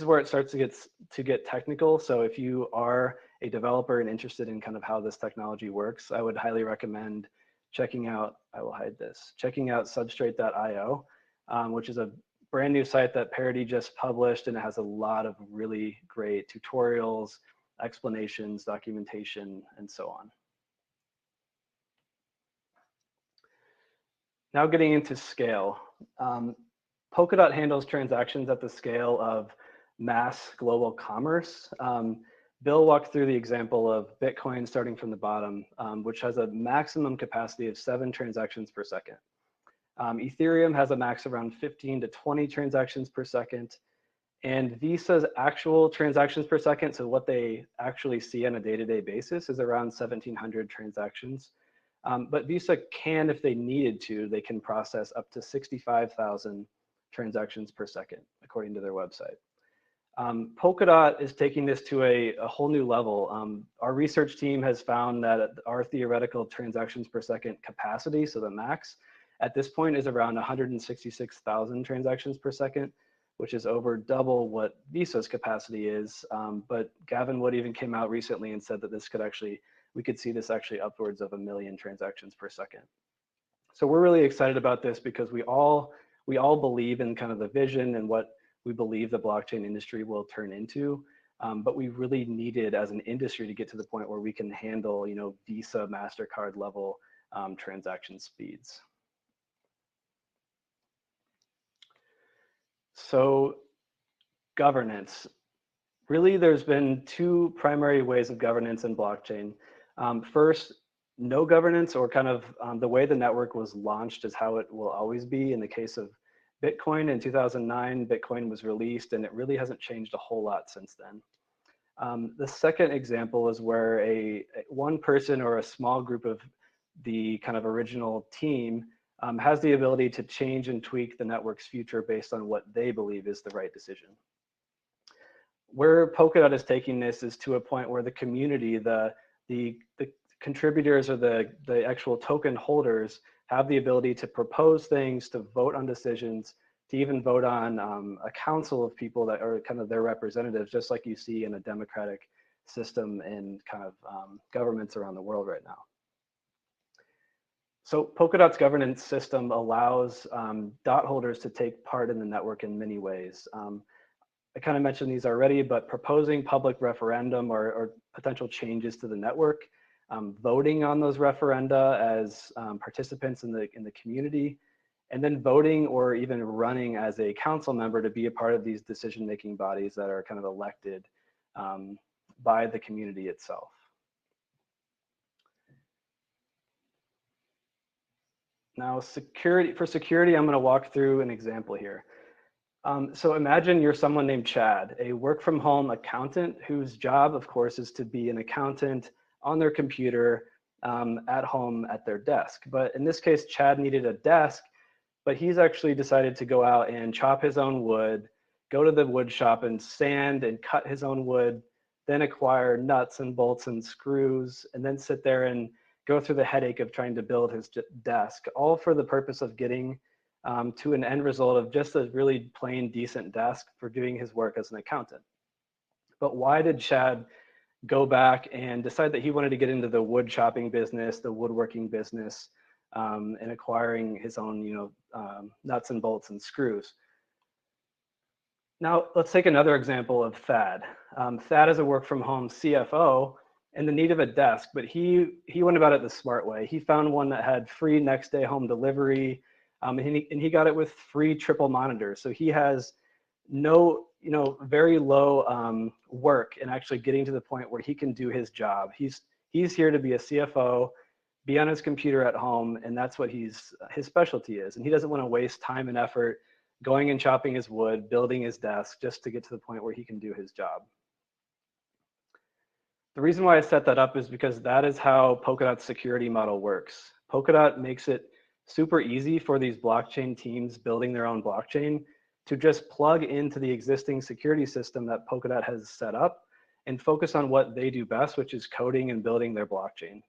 where it starts to get technical. So if you are a developer and interested in kind of how this technology works, I would highly recommend checking out, I will hide this, checking out substrate.io. which is a brand new site that Parity just published, and it has a lot of really great tutorials, explanations, documentation, and so on. Now getting into scale. Polkadot handles transactions at the scale of mass global commerce. Bill walked through the example of Bitcoin starting from the bottom, which has a maximum capacity of 7 transactions per second. Ethereum has a max around 15 to 20 transactions per second. And Visa's actual transactions per second, so what they actually see on a day-to-day basis, is around 1,700 transactions. But Visa can, if they needed to, they can process up to 65,000 transactions per second, according to their website. Polkadot is taking this to a whole new level. Our research team has found that our theoretical transactions per second capacity, so the max, at this point is around 166,000 transactions per second, which is over double what Visa's capacity is. But Gavin Wood even came out recently and said that this could actually, we could see this actually upwards of 1 million transactions per second. So we're really excited about this because we all believe in kind of the vision and what we believe the blockchain industry will turn into. But we really needed as an industry to get to the point where we can handle, Visa, MasterCard level transaction speeds. So governance. Really, there's been 2 primary ways of governance in blockchain. First, no governance, or kind of the way the network was launched is how it will always be. In the case of Bitcoin in 2009, Bitcoin was released, and it really hasn't changed a whole lot since then. The second example is where one person or a small group of the kind of original team has the ability to change and tweak the network's future based on what they believe is the right decision. Where Polkadot is taking this is to a point where the community, the contributors or the actual token holders have the ability to propose things, to vote on decisions, to even vote on a council of people that are kind of their representatives, just like you see in a democratic system in kind of governments around the world right now. So Polkadot's governance system allows dot holders to take part in the network in many ways. I kind of mentioned these already, but proposing public referendum or potential changes to the network, voting on those referenda as participants in the community, and then voting or even running as a council member to be a part of these decision-making bodies that are kind of elected by the community itself. Now, for security, I'm going to walk through an example here. So imagine you're someone named Chad, a work-from-home accountant whose job, of course, is to be an accountant on their computer at home at their desk. But in this case, Chad needed a desk, but he's actually decided to go out and chop his own wood, go to the wood shop and sand and cut his own wood, then acquire nuts and bolts and screws, and then sit there and go through the headache of trying to build his desk, all for the purpose of getting to an end result of just a really plain, decent desk for doing his work as an accountant. But why did Chad go back and decide that he wanted to get into the wood chopping business, the woodworking business, and acquiring his own, nuts and bolts and screws? Now, let's take another example of Thad. Thad is a work-from-home CFO and the need of a desk, but he went about it the smart way. He found one that had free next-day home delivery, and he got it with free triple monitors. So he has no, very low work in actually getting to the point where he can do his job. He's here to be a CFO, be on his computer at home, and that's what his specialty is. And he doesn't want to waste time and effort going and chopping his wood, building his desk, just to get to the point where he can do his job. The reason why I set that up is because that is how Polkadot's security model works. Polkadot makes it super easy for these blockchain teams building their own blockchain to just plug into the existing security system that Polkadot has set up and focus on what they do best, which is coding and building their blockchain.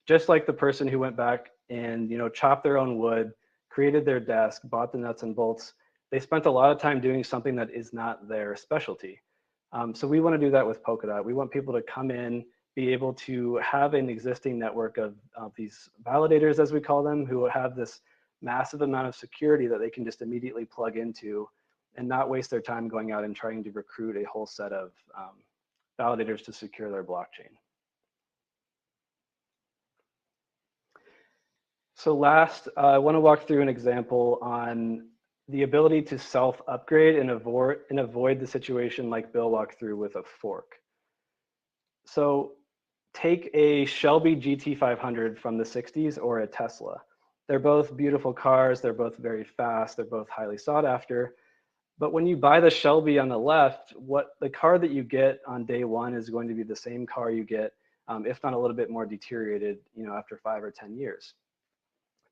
Just like the person who went back and chopped their own wood, created their desk, bought the nuts and bolts, they spent a lot of time doing something that is not their specialty. So we want to do that with Polkadot. We want people to come in, be able to have an existing network of these validators, as we call them, who have this massive amount of security that they can just immediately plug into and not waste their time going out and trying to recruit a whole set of validators to secure their blockchain. So last, I want to walk through an example on the ability to self-upgrade and avoid the situation like Bill walked through with a fork. So take a Shelby GT500 from the 60s or a Tesla. They're both beautiful cars, they're both very fast, they're both highly sought after. But when you buy the Shelby on the left, the car that you get on day one is going to be the same car you get, if not a little bit more deteriorated, after 5 or 10 years.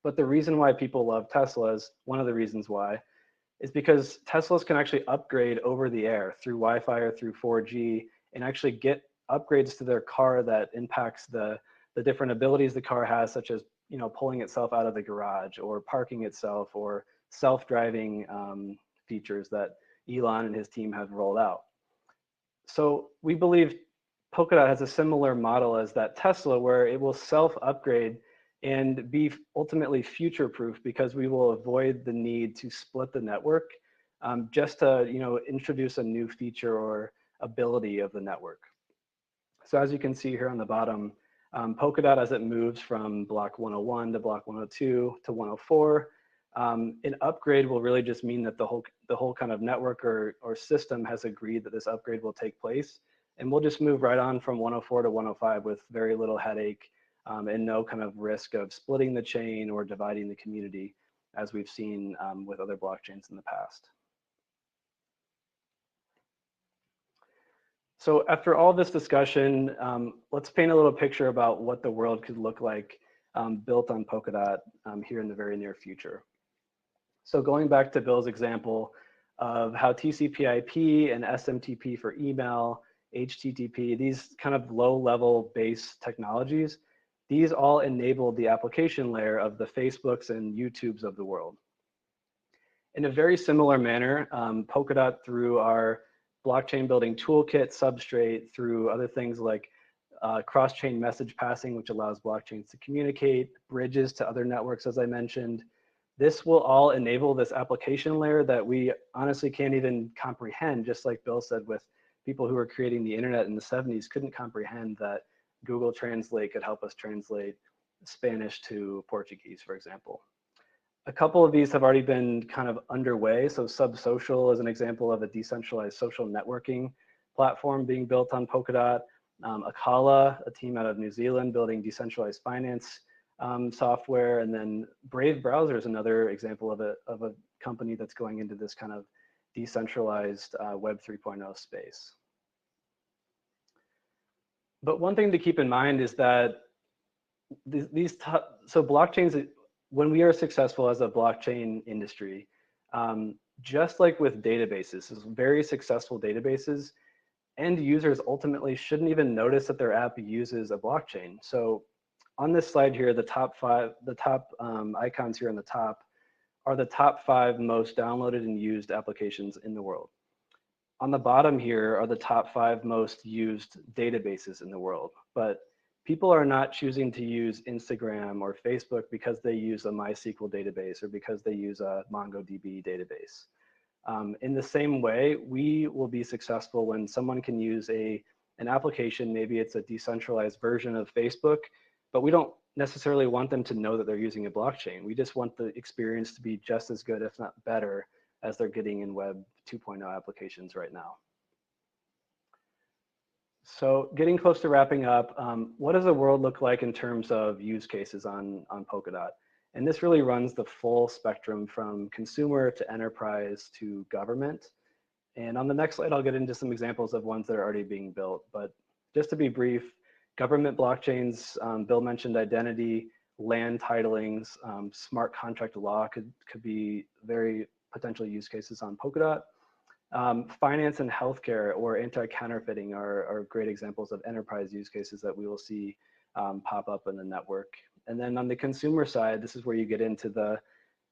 But the reason why people love Teslas, one of the reasons why, is because Teslas can actually upgrade over the air through Wi-Fi or through 4G and actually get upgrades to their car that impacts the different abilities the car has, such as pulling itself out of the garage or parking itself or self-driving features that Elon and his team have rolled out. So we believe Polkadot has a similar model as that Tesla, where it will self-upgrade and be ultimately future-proof, because we will avoid the need to split the network just to introduce a new feature or ability of the network. So as you can see here on the bottom, Polkadot, as it moves from block 101 to block 102 to 104, an upgrade will really just mean that the whole kind of network or system has agreed that this upgrade will take place, and we'll just move right on from 104 to 105 with very little headache and no kind of risk of splitting the chain or dividing the community, as we've seen with other blockchains in the past. So after all this discussion, let's paint a little picture about what the world could look like built on Polkadot here in the very near future. So going back to Bill's example of how TCP/IP and SMTP for email, HTTP, these kind of low-level base technologies, these all enabled the application layer of the Facebooks and YouTubes of the world. In a very similar manner, Polkadot, through our blockchain building toolkit substrate, through other things like cross-chain message passing, which allows blockchains to communicate, bridges to other networks, as I mentioned, this will all enable this application layer that we honestly can't even comprehend, just like Bill said, with people who were creating the internet in the 70s couldn't comprehend that Google Translate could help us translate Spanish to Portuguese, for example. A couple of these have already been kind of underway. So Subsocial is an example of a decentralized social networking platform being built on Polkadot. Akala, a team out of New Zealand, building decentralized finance software. And then Brave Browser is another example of a company that's going into this kind of decentralized Web 3.0 space. But one thing to keep in mind is that so blockchains, when we are successful as a blockchain industry, just like with databases, very successful databases, end users ultimately shouldn't even notice that their app uses a blockchain. So on this slide here, the top icons here on the top are the top 5 most downloaded and used applications in the world. On the bottom here are the top 5 most used databases in the world. But people are not choosing to use Instagram or Facebook because they use a MySQL database or because they use a MongoDB database. In the same way, we will be successful when someone can use an application, maybe it's a decentralized version of Facebook, but we don't necessarily want them to know that they're using a blockchain. We just want the experience to be just as good, if not better, as they're getting in Web 2.0 applications right now. So getting close to wrapping up, what does the world look like in terms of use cases on Polkadot? And this really runs the full spectrum from consumer to enterprise to government. And on the next slide, I'll get into some examples of ones that are already being built. But just to be brief, government blockchains, Bill mentioned identity, land titlings, smart contract law could be very potential use cases on Polkadot. Finance and healthcare or anti-counterfeiting are great examples of enterprise use cases that we will see pop up in the network. And then on the consumer side, this is where you get into the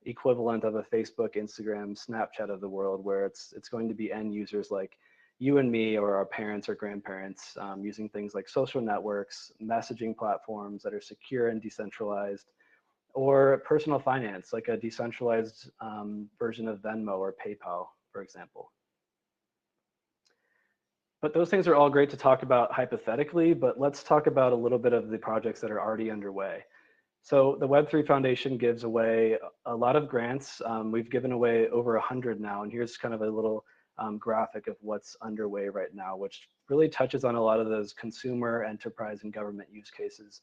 equivalent of a Facebook, Instagram, Snapchat of the world, where it's going to be end users like you and me or our parents or grandparents using things like social networks, messaging platforms that are secure and decentralized, or personal finance, like a decentralized version of Venmo or PayPal, for example. But those things are all great to talk about hypothetically, but let's talk about a little bit of the projects that are already underway. So the Web3 Foundation gives away a lot of grants. We've given away over 100 now, and here's kind of a little graphic of what's underway right now, which really touches on a lot of those consumer, enterprise, and government use cases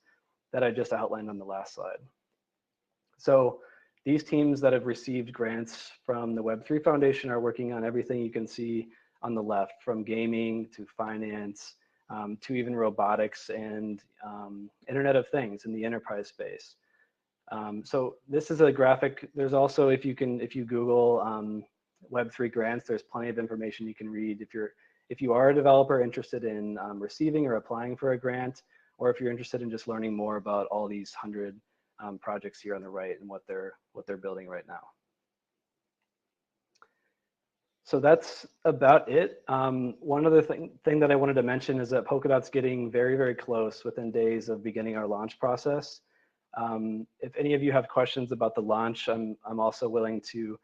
that I just outlined on the last slide. So these teams that have received grants from the Web3 Foundation are working on everything you can see on the left, from gaming to finance, to even robotics and Internet of Things in the enterprise space. So this is a graphic. There's also, if you Google Web3 grants, there's plenty of information you can read if you are a developer interested in receiving or applying for a grant, or if you're interested in just learning more about all these 100 projects here on the right and what they're building right now. So that's about it. One other thing that I wanted to mention is that Polkadot's getting very, very close, within days of beginning our launch process. If any of you have questions about the launch, I'm also willing to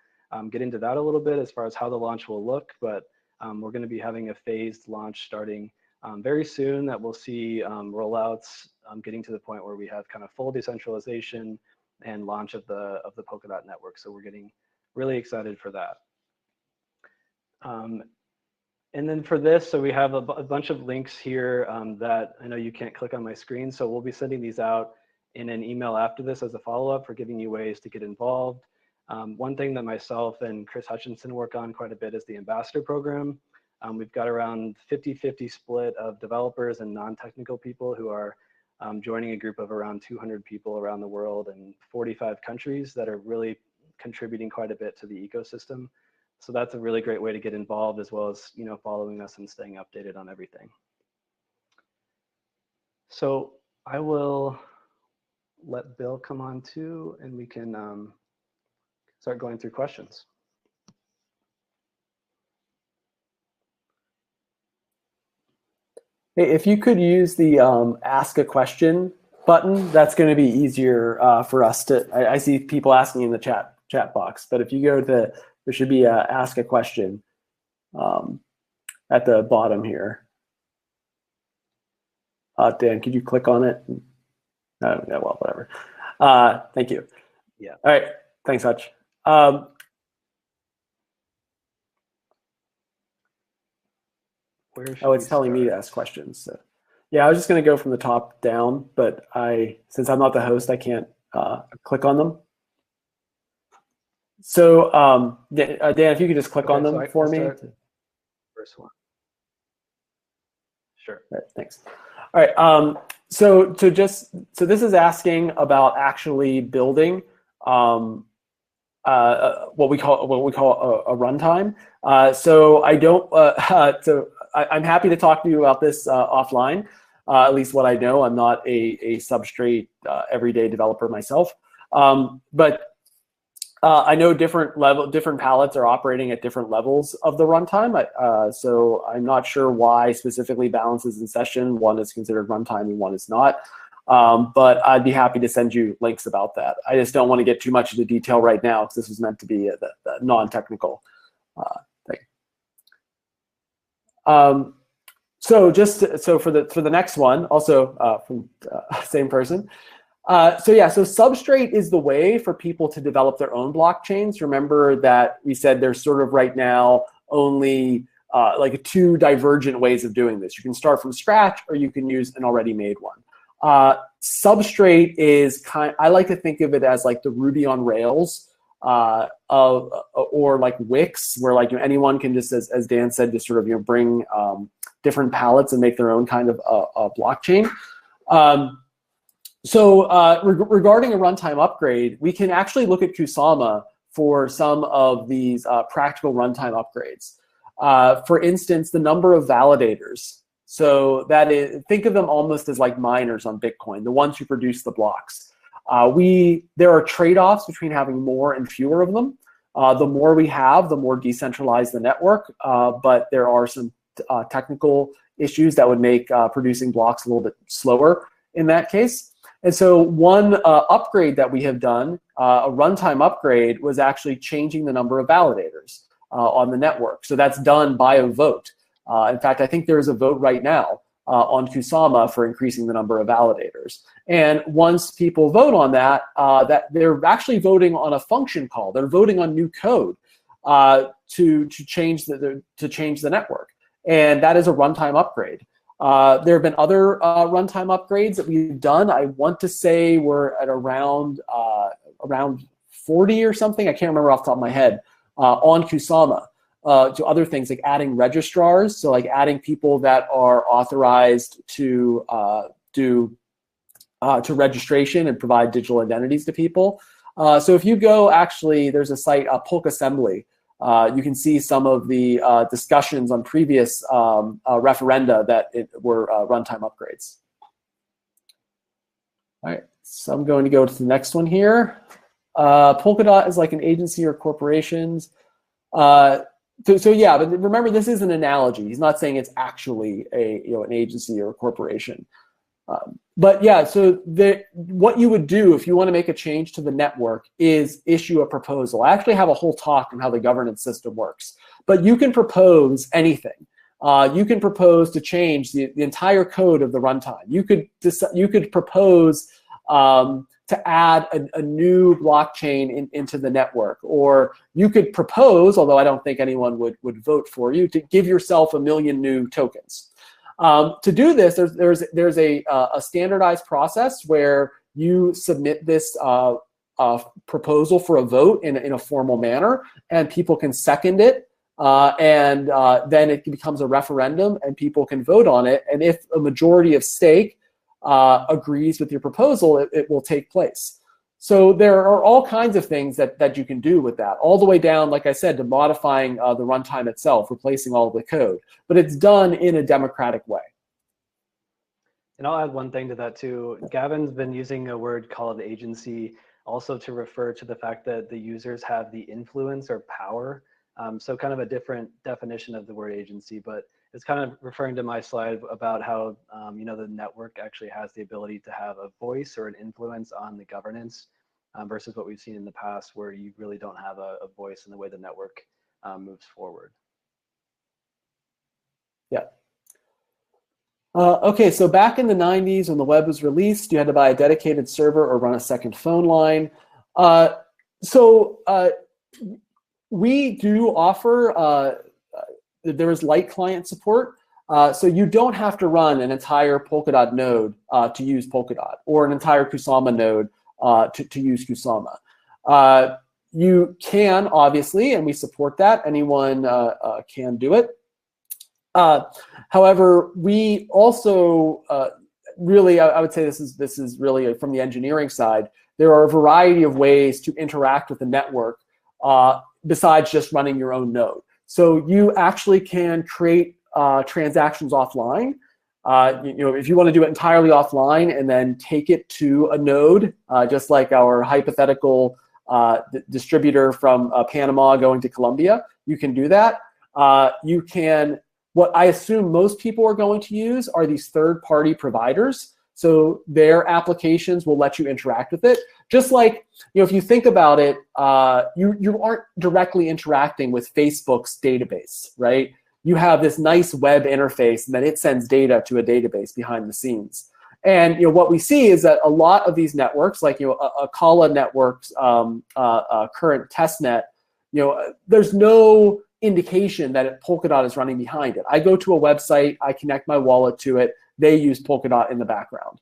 get into that a little bit as far as how the launch will look, but we're going to be having a phased launch starting very soon that we'll see rollouts getting to the point where we have kind of full decentralization and launch of the Polkadot network. So we're getting really excited for that. And then for this, so we have a bunch of links here that I know you can't click on my screen, so we'll be sending these out in an email after this as a follow-up for giving you ways to get involved. One thing that myself and Chris Hutchinson work on quite a bit is the ambassador program. We've got around 50-50 split of developers and non-technical people who are joining a group of around 200 people around the world in 45 countries that are really contributing quite a bit to the ecosystem. So that's a really great way to get involved, as well as following us and staying updated on everything. So I will let Bill come on too, and we can start going through questions. Hey, if you could use the ask a question button, that's going to be easier for us to. I see people asking in the chat box, but if you go to there should be a ask a question at the bottom here. Dan, could you click on it? No, yeah, well, whatever. Thank you. Yeah. All right. Thanks, Hutch. It's telling me to ask questions. So. Yeah, I was just going to go from the top down, but since I'm not the host, I can't click on them. So Dan, if you could just click on them for me. First one. Sure. All right, thanks. All right. So this is asking about actually building what we call a runtime. So I don't. I'm happy to talk to you about this offline. At least what I know. I'm not a Substrate everyday developer myself, but I know different palettes are operating at different levels of the runtime. So I'm not sure why specifically balances in session one is considered runtime and one is not. But I'd be happy to send you links about that. I just don't want to get too much into detail right now because this was meant to be a non-technical thing. So for the next one, also from same person. So Substrate is the way for people to develop their own blockchains. Remember that we said there's sort of right now only like two divergent ways of doing this. You can start from scratch or you can use an already made one. Substrate is I like to think of it as like the Ruby on Rails or like Wix, where like anyone can just, as Dan said, just sort of bring different palettes and make their own kind of a blockchain. Regarding a runtime upgrade, we can actually look at Kusama for some of these practical runtime upgrades. For instance, the number of validators. So that is, think of them almost as like miners on Bitcoin, the ones who produce the blocks. There are trade-offs between having more and fewer of them. The more we have, the more decentralized the network, but there are some technical issues that would make producing blocks a little bit slower in that case. And so one upgrade that we have done, a runtime upgrade, was actually changing the number of validators on the network. So that's done by a vote. In fact, I think there is a vote right now on Kusama for increasing the number of validators. And once people vote on that, that they're actually voting on a function call. They're voting on new code to change the network, and that is a runtime upgrade. There have been other runtime upgrades that we've done. I want to say we're at around 40 or something. I can't remember off the top of my head on Kusama. To other things like adding registrars, so like adding people that are authorized to registration and provide digital identities to people. So if you go, actually, there's a site, Polkassembly. You can see some of the discussions on previous referenda that were runtime upgrades. All right, so I'm going to go to the next one here. Polkadot is like an agency or corporations. So yeah, but remember, this is an analogy. He's not saying it's actually an agency or a corporation. But yeah, so what you would do if you want to make a change to the network is issue a proposal. I actually have a whole talk on how the governance system works. But you can propose anything. You can propose to change the entire code of the runtime. You could propose to add a new blockchain into the network, or you could propose, although I don't think anyone would vote for you, to give yourself 1 million new tokens. To do this, there's a standardized process where you submit this proposal for a vote in a formal manner, and people can second it, and then it becomes a referendum, and people can vote on it. And if a majority of stake agrees with your proposal, it will take place. So there are all kinds of things that you can do with that, all the way down, like I said, to modifying the runtime itself, replacing all of the code. But it's done in a democratic way. And I'll add one thing to that too. Gavin's been using a word called agency also to refer to the fact that the users have the influence or power. So kind of a different definition of the word agency, but it's kind of referring to my slide about how the network actually has the ability to have a voice or an influence on the governance versus what we've seen in the past, where you really don't have a voice in the way the network moves forward. Yeah. Okay, so back in the 90s when the web was released, you had to buy a dedicated server or run a second phone line. We do offer there is light client support, so you don't have to run an entire Polkadot node to use Polkadot, or an entire Kusama node to use Kusama. You can, obviously, and we support that. Anyone can do it. However, we also really, I would say this is really from the engineering side. There are a variety of ways to interact with the network besides just running your own node. So you actually can create transactions offline. If you want to do it entirely offline and then take it to a node, just like our hypothetical distributor from Panama going to Colombia, you can do that. You can. What I assume most people are going to use are these third-party providers. So their applications will let you interact with it. Just like, if you think about it, you aren't directly interacting with Facebook's database, right? You have this nice web interface, and then it sends data to a database behind the scenes. And what we see is that a lot of these networks, like Akala Network's current testnet, there's no indication that Polkadot is running behind it. I go to a website, I connect my wallet to it, they use Polkadot in the background.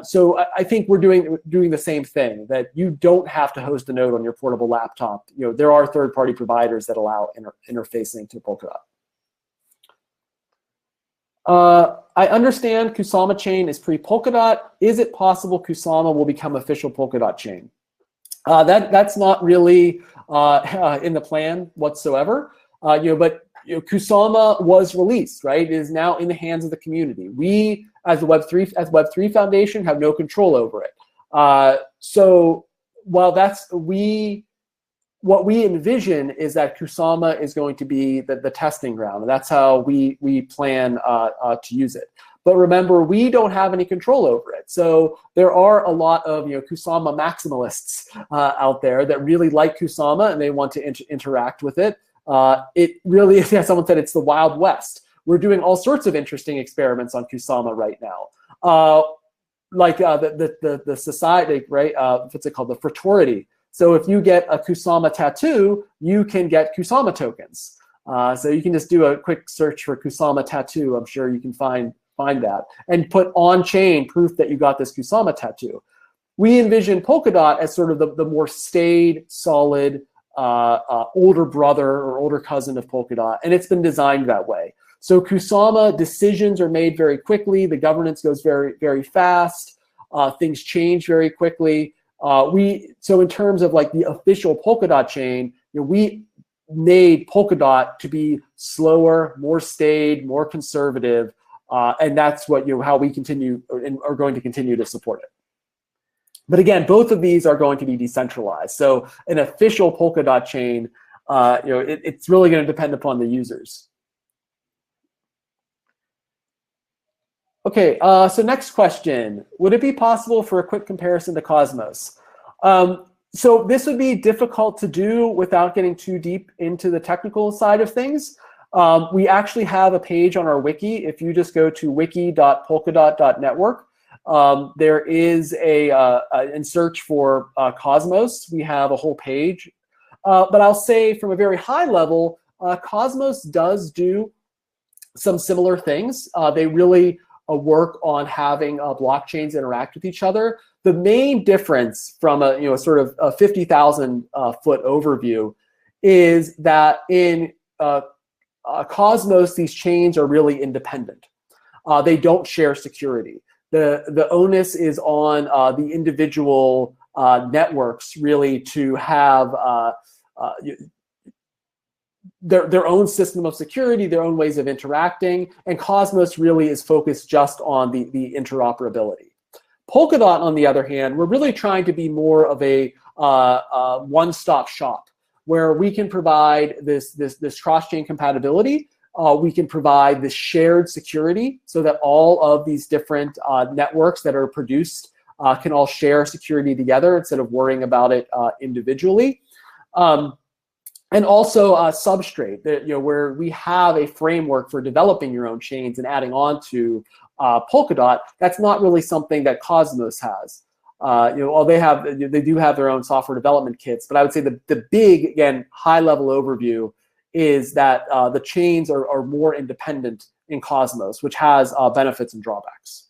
So I think we're doing the same thing, that you don't have to host a node on your portable laptop. There are third-party providers that allow interfacing to Polkadot. I understand Kusama chain is pre-Polkadot. Is it possible Kusama will become official Polkadot chain? That's not really in the plan whatsoever. But Kusama was released, right? It is now in the hands of the community. We, as the Web3 Foundation, have no control over it. So while what we envision is that Kusama is going to be the testing ground. And that's how we plan to use it. But remember, we don't have any control over it. So there are a lot of Kusama maximalists out there that really like Kusama and they want to interact with it. It really is, as someone said, it's the Wild West. We're doing all sorts of interesting experiments on Kusama right now. Like the society, right? What's it called? The fraternity. So if you get a Kusama tattoo, you can get Kusama tokens. So you can just do a quick search for Kusama tattoo. I'm sure you can find that and put on-chain proof that you got this Kusama tattoo. We envision Polkadot as sort of the more staid, solid, older brother or older cousin of Polkadot, and it's been designed that way. So Kusama decisions are made very quickly. The governance goes very, very fast. Things change very quickly. So in terms of like the official Polkadot chain, we made Polkadot to be slower, more staid, more conservative, and that's what how we continue and are going to continue to support it. But again, both of these are going to be decentralized. So an official Polkadot chain, it's really going to depend upon the users. Okay, so next question. Would it be possible for a quick comparison to Cosmos? So this would be difficult to do without getting too deep into the technical side of things. We actually have a page on our wiki. If you just go to wiki.polkadot.network, there is in search for Cosmos, we have a whole page. But I'll say from a very high level, Cosmos does do some similar things. They really work on having blockchains interact with each other. The main difference from a sort of a 50,000 foot overview is that in Cosmos, these chains are really independent. They don't share security. The onus is on the individual networks really to have their own system of security, their own ways of interacting, and Cosmos really is focused just on the interoperability. Polkadot, on the other hand, we're really trying to be more of a one-stop shop where we can provide this cross-chain compatibility. We can provide this shared security so that all of these different networks that are produced can all share security together instead of worrying about it individually. And also Substrate, where we have a framework for developing your own chains and adding on to Polkadot. That's not really something that Cosmos has. They do have their own software development kits, but I would say the big, again, high-level overview is that the chains are more independent in Cosmos, which has benefits and drawbacks.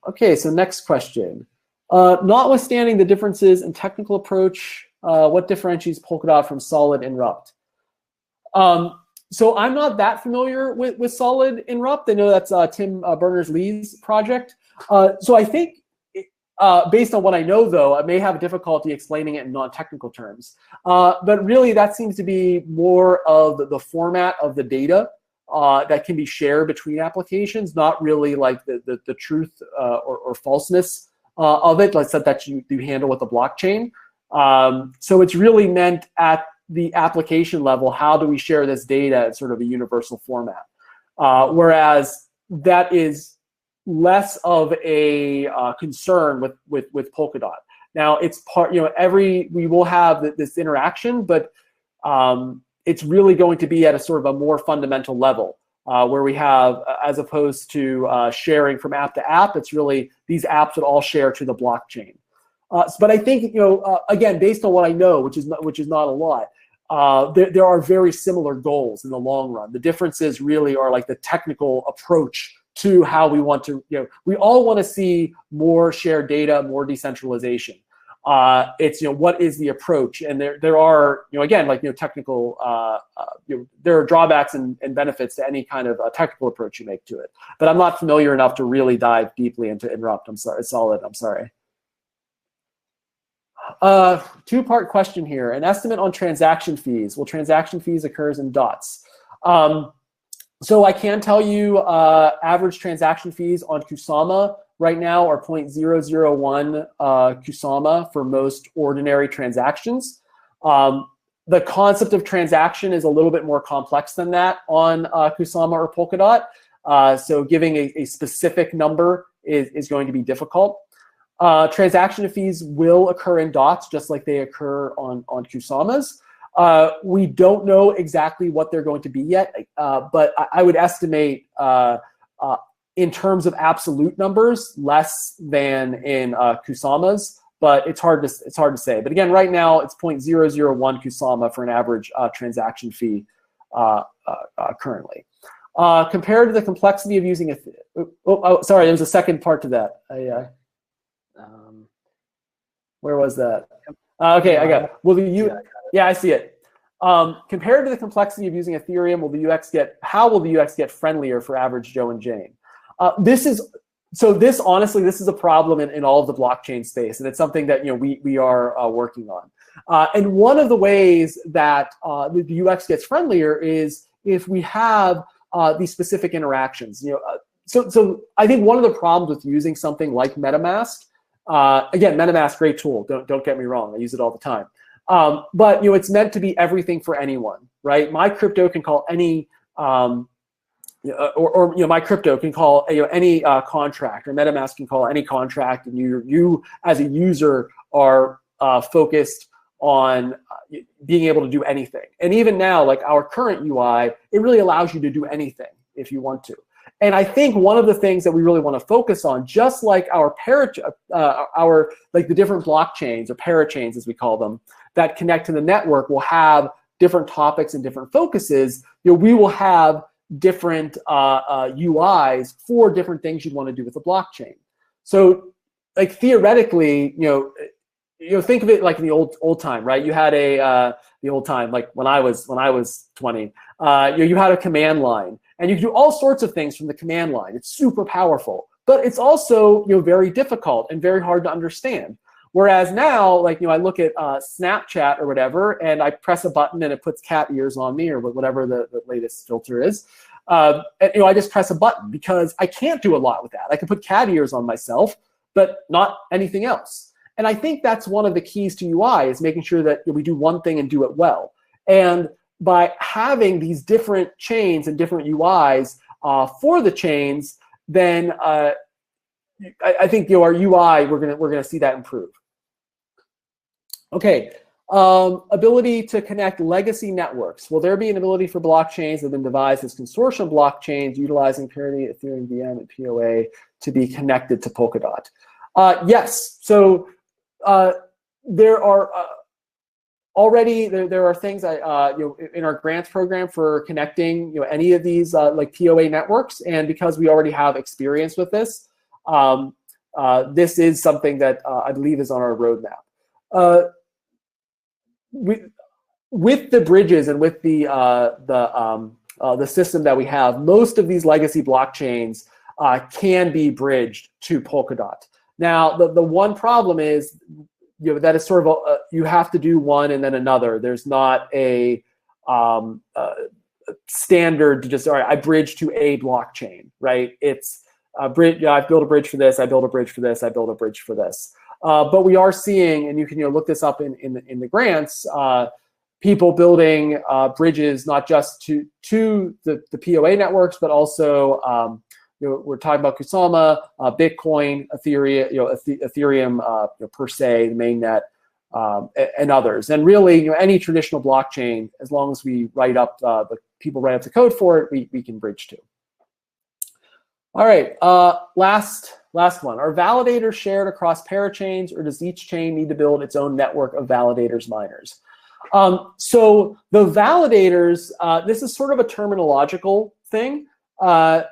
Okay, so next question. Notwithstanding the differences in technical approach, what differentiates Polkadot from Solid Erupt? So I'm not that familiar with Solid Erupt. I know that's Tim Berners-Lee's project. So I think, based on what I know, though, I may have difficulty explaining it in non-technical terms. But really, that seems to be more of the format of the data that can be shared between applications, not really like the truth or falseness of it, like that you handle with a blockchain. So it's really meant at the application level, how do we share this data in sort of a universal format? Whereas that is less of a concern with Polkadot. Now it's part, we will have this interaction, but it's really going to be at a sort of a more fundamental level where we have, as opposed to sharing from app to app, it's really these apps would all share to the blockchain. But I think, again, based on what I know, which is not a lot, there are very similar goals in the long run. The differences really are like the technical approach to how we want to, we all want to see more shared data, more decentralization. It's, what is the approach? And there are, again, like, technical, there are drawbacks and benefits to any kind of technical approach you make to it. But I'm not familiar enough to really dive deeply into Erupt. Solid, I'm sorry. Two-part question here. An estimate on transaction fees. Well, transaction fees occurs in dots. So I can tell you average transaction fees on Kusama right now are 0.001 Kusama for most ordinary transactions. The concept of transaction is a little bit more complex than that on Kusama or Polkadot. So giving a specific number is going to be difficult. Transaction fees will occur in DOTs just like they occur on Kusamas. We don't know exactly what they're going to be yet, but I would estimate in terms of absolute numbers, less than in Kusamas, but it's hard to say. But again, right now it's 0.001 Kusama for an average transaction fee currently. Compared to the complexity of using sorry, there was a second part to that. Where was that? Okay, I got it. Will the I see it. Compared to the complexity of using Ethereum, how will the UX get friendlier for average Joe and Jane? Honestly, this is a problem in all of the blockchain space, and it's something that we are working on. And one of the ways that the UX gets friendlier is if we have these specific interactions. So I think one of the problems with using something like MetaMask, again, MetaMask, great tool. Don't get me wrong. I use it all the time. But it's meant to be everything for anyone, right? My crypto can call any, my crypto can call any contract, or MetaMask can call any contract, and you as a user are focused on being able to do anything. And even now, like our current UI, it really allows you to do anything if you want to. And I think one of the things that we really want to focus on, just like the different blockchains or parachains as we call them, that connect to the network will have different topics and different focuses. We will have different UIs for different things you'd want to do with the blockchain. So, like theoretically, think of it like in the old time, right? You had the old time, like when I was 20. You had a command line, and you could do all sorts of things from the command line. It's super powerful, but it's also very difficult and very hard to understand. Whereas now, like I look at Snapchat or whatever, and I press a button and it puts cat ears on me or whatever the latest filter is. And, I just press a button because I can't do a lot with that. I can put cat ears on myself, but not anything else. And I think that's one of the keys to UI, is making sure that we do one thing and do it well. And by having these different chains and different UIs for the chains, then I think our UI, we're gonna see that improve. Okay, ability to connect legacy networks. Will there be an ability for blockchains that have been devised as consortium blockchains utilizing Parity, Ethereum VM, and POA to be connected to Polkadot? Yes. So there are already there are things in our grants program for connecting any of these like POA networks, and because we already have experience with this, this is something that I believe is on our roadmap. With the bridges and with the system that we have, most of these legacy blockchains can be bridged to Polkadot. Now, the one problem is that is sort of you have to do one and then another. There's not a standard to just, all right, I bridge to a blockchain, right? It's a bridge. I build a bridge for this. I build a bridge for this. I build a bridge for this. But we are seeing, and you can look this up in the grants, people building bridges not just to the POA networks, but also we're talking about Kusama, Bitcoin, Ethereum per se, the mainnet, and others. And really, any traditional blockchain, as long as we people write up the code for it, we can bridge to. All right, last one. Are validators shared across parachains, or does each chain need to build its own network of validators miners? So the validators, this is sort of a terminological thing, are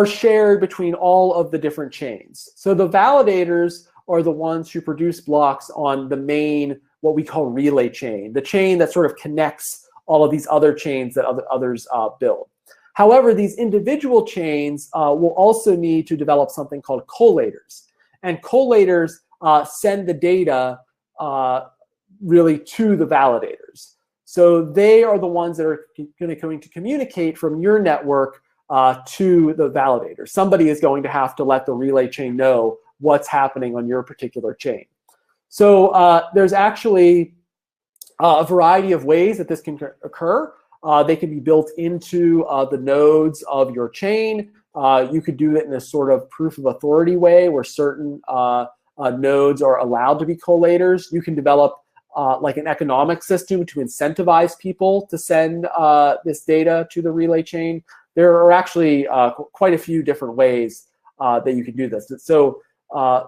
shared between all of the different chains. So the validators are the ones who produce blocks on the main, what we call relay chain, the chain that sort of connects all of these other chains that others build. However, these individual chains will also need to develop something called collators. And collators send the data really to the validators. So they are the ones that are going to communicate from your network to the validator. Somebody is going to have to let the relay chain know what's happening on your particular chain. So there's actually a variety of ways that this can occur. They can be built into the nodes of your chain. You could do it in a sort of proof of authority way where certain nodes are allowed to be collators. You can develop like an economic system to incentivize people to send this data to the relay chain. There are actually quite a few different ways that you can do this. So the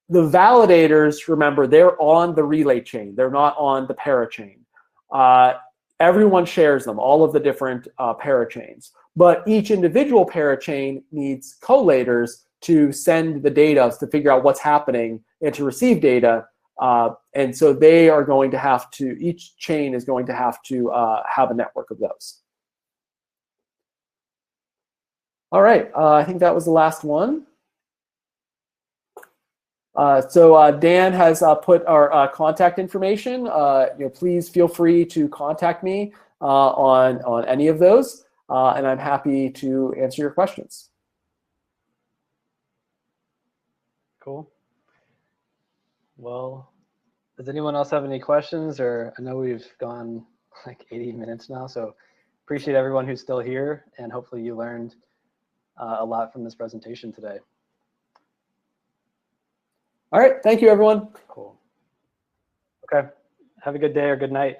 validators, remember, they're on the relay chain. They're not on the parachain. Everyone shares them, all of the different parachains. But each individual parachain needs collators to send the data to figure out what's happening and to receive data. And so they are going to have to, each chain is going to have a network of those. All right, I think that was the last one. So Dan has put our contact information. Please feel free to contact me on any of those, and I'm happy to answer your questions. Cool. Well, does anyone else have any questions? Or I know we've gone like 80 minutes now, so appreciate everyone who's still here, and hopefully you learned a lot from this presentation today. All right, thank you, everyone. Cool. Okay, have a good day or good night.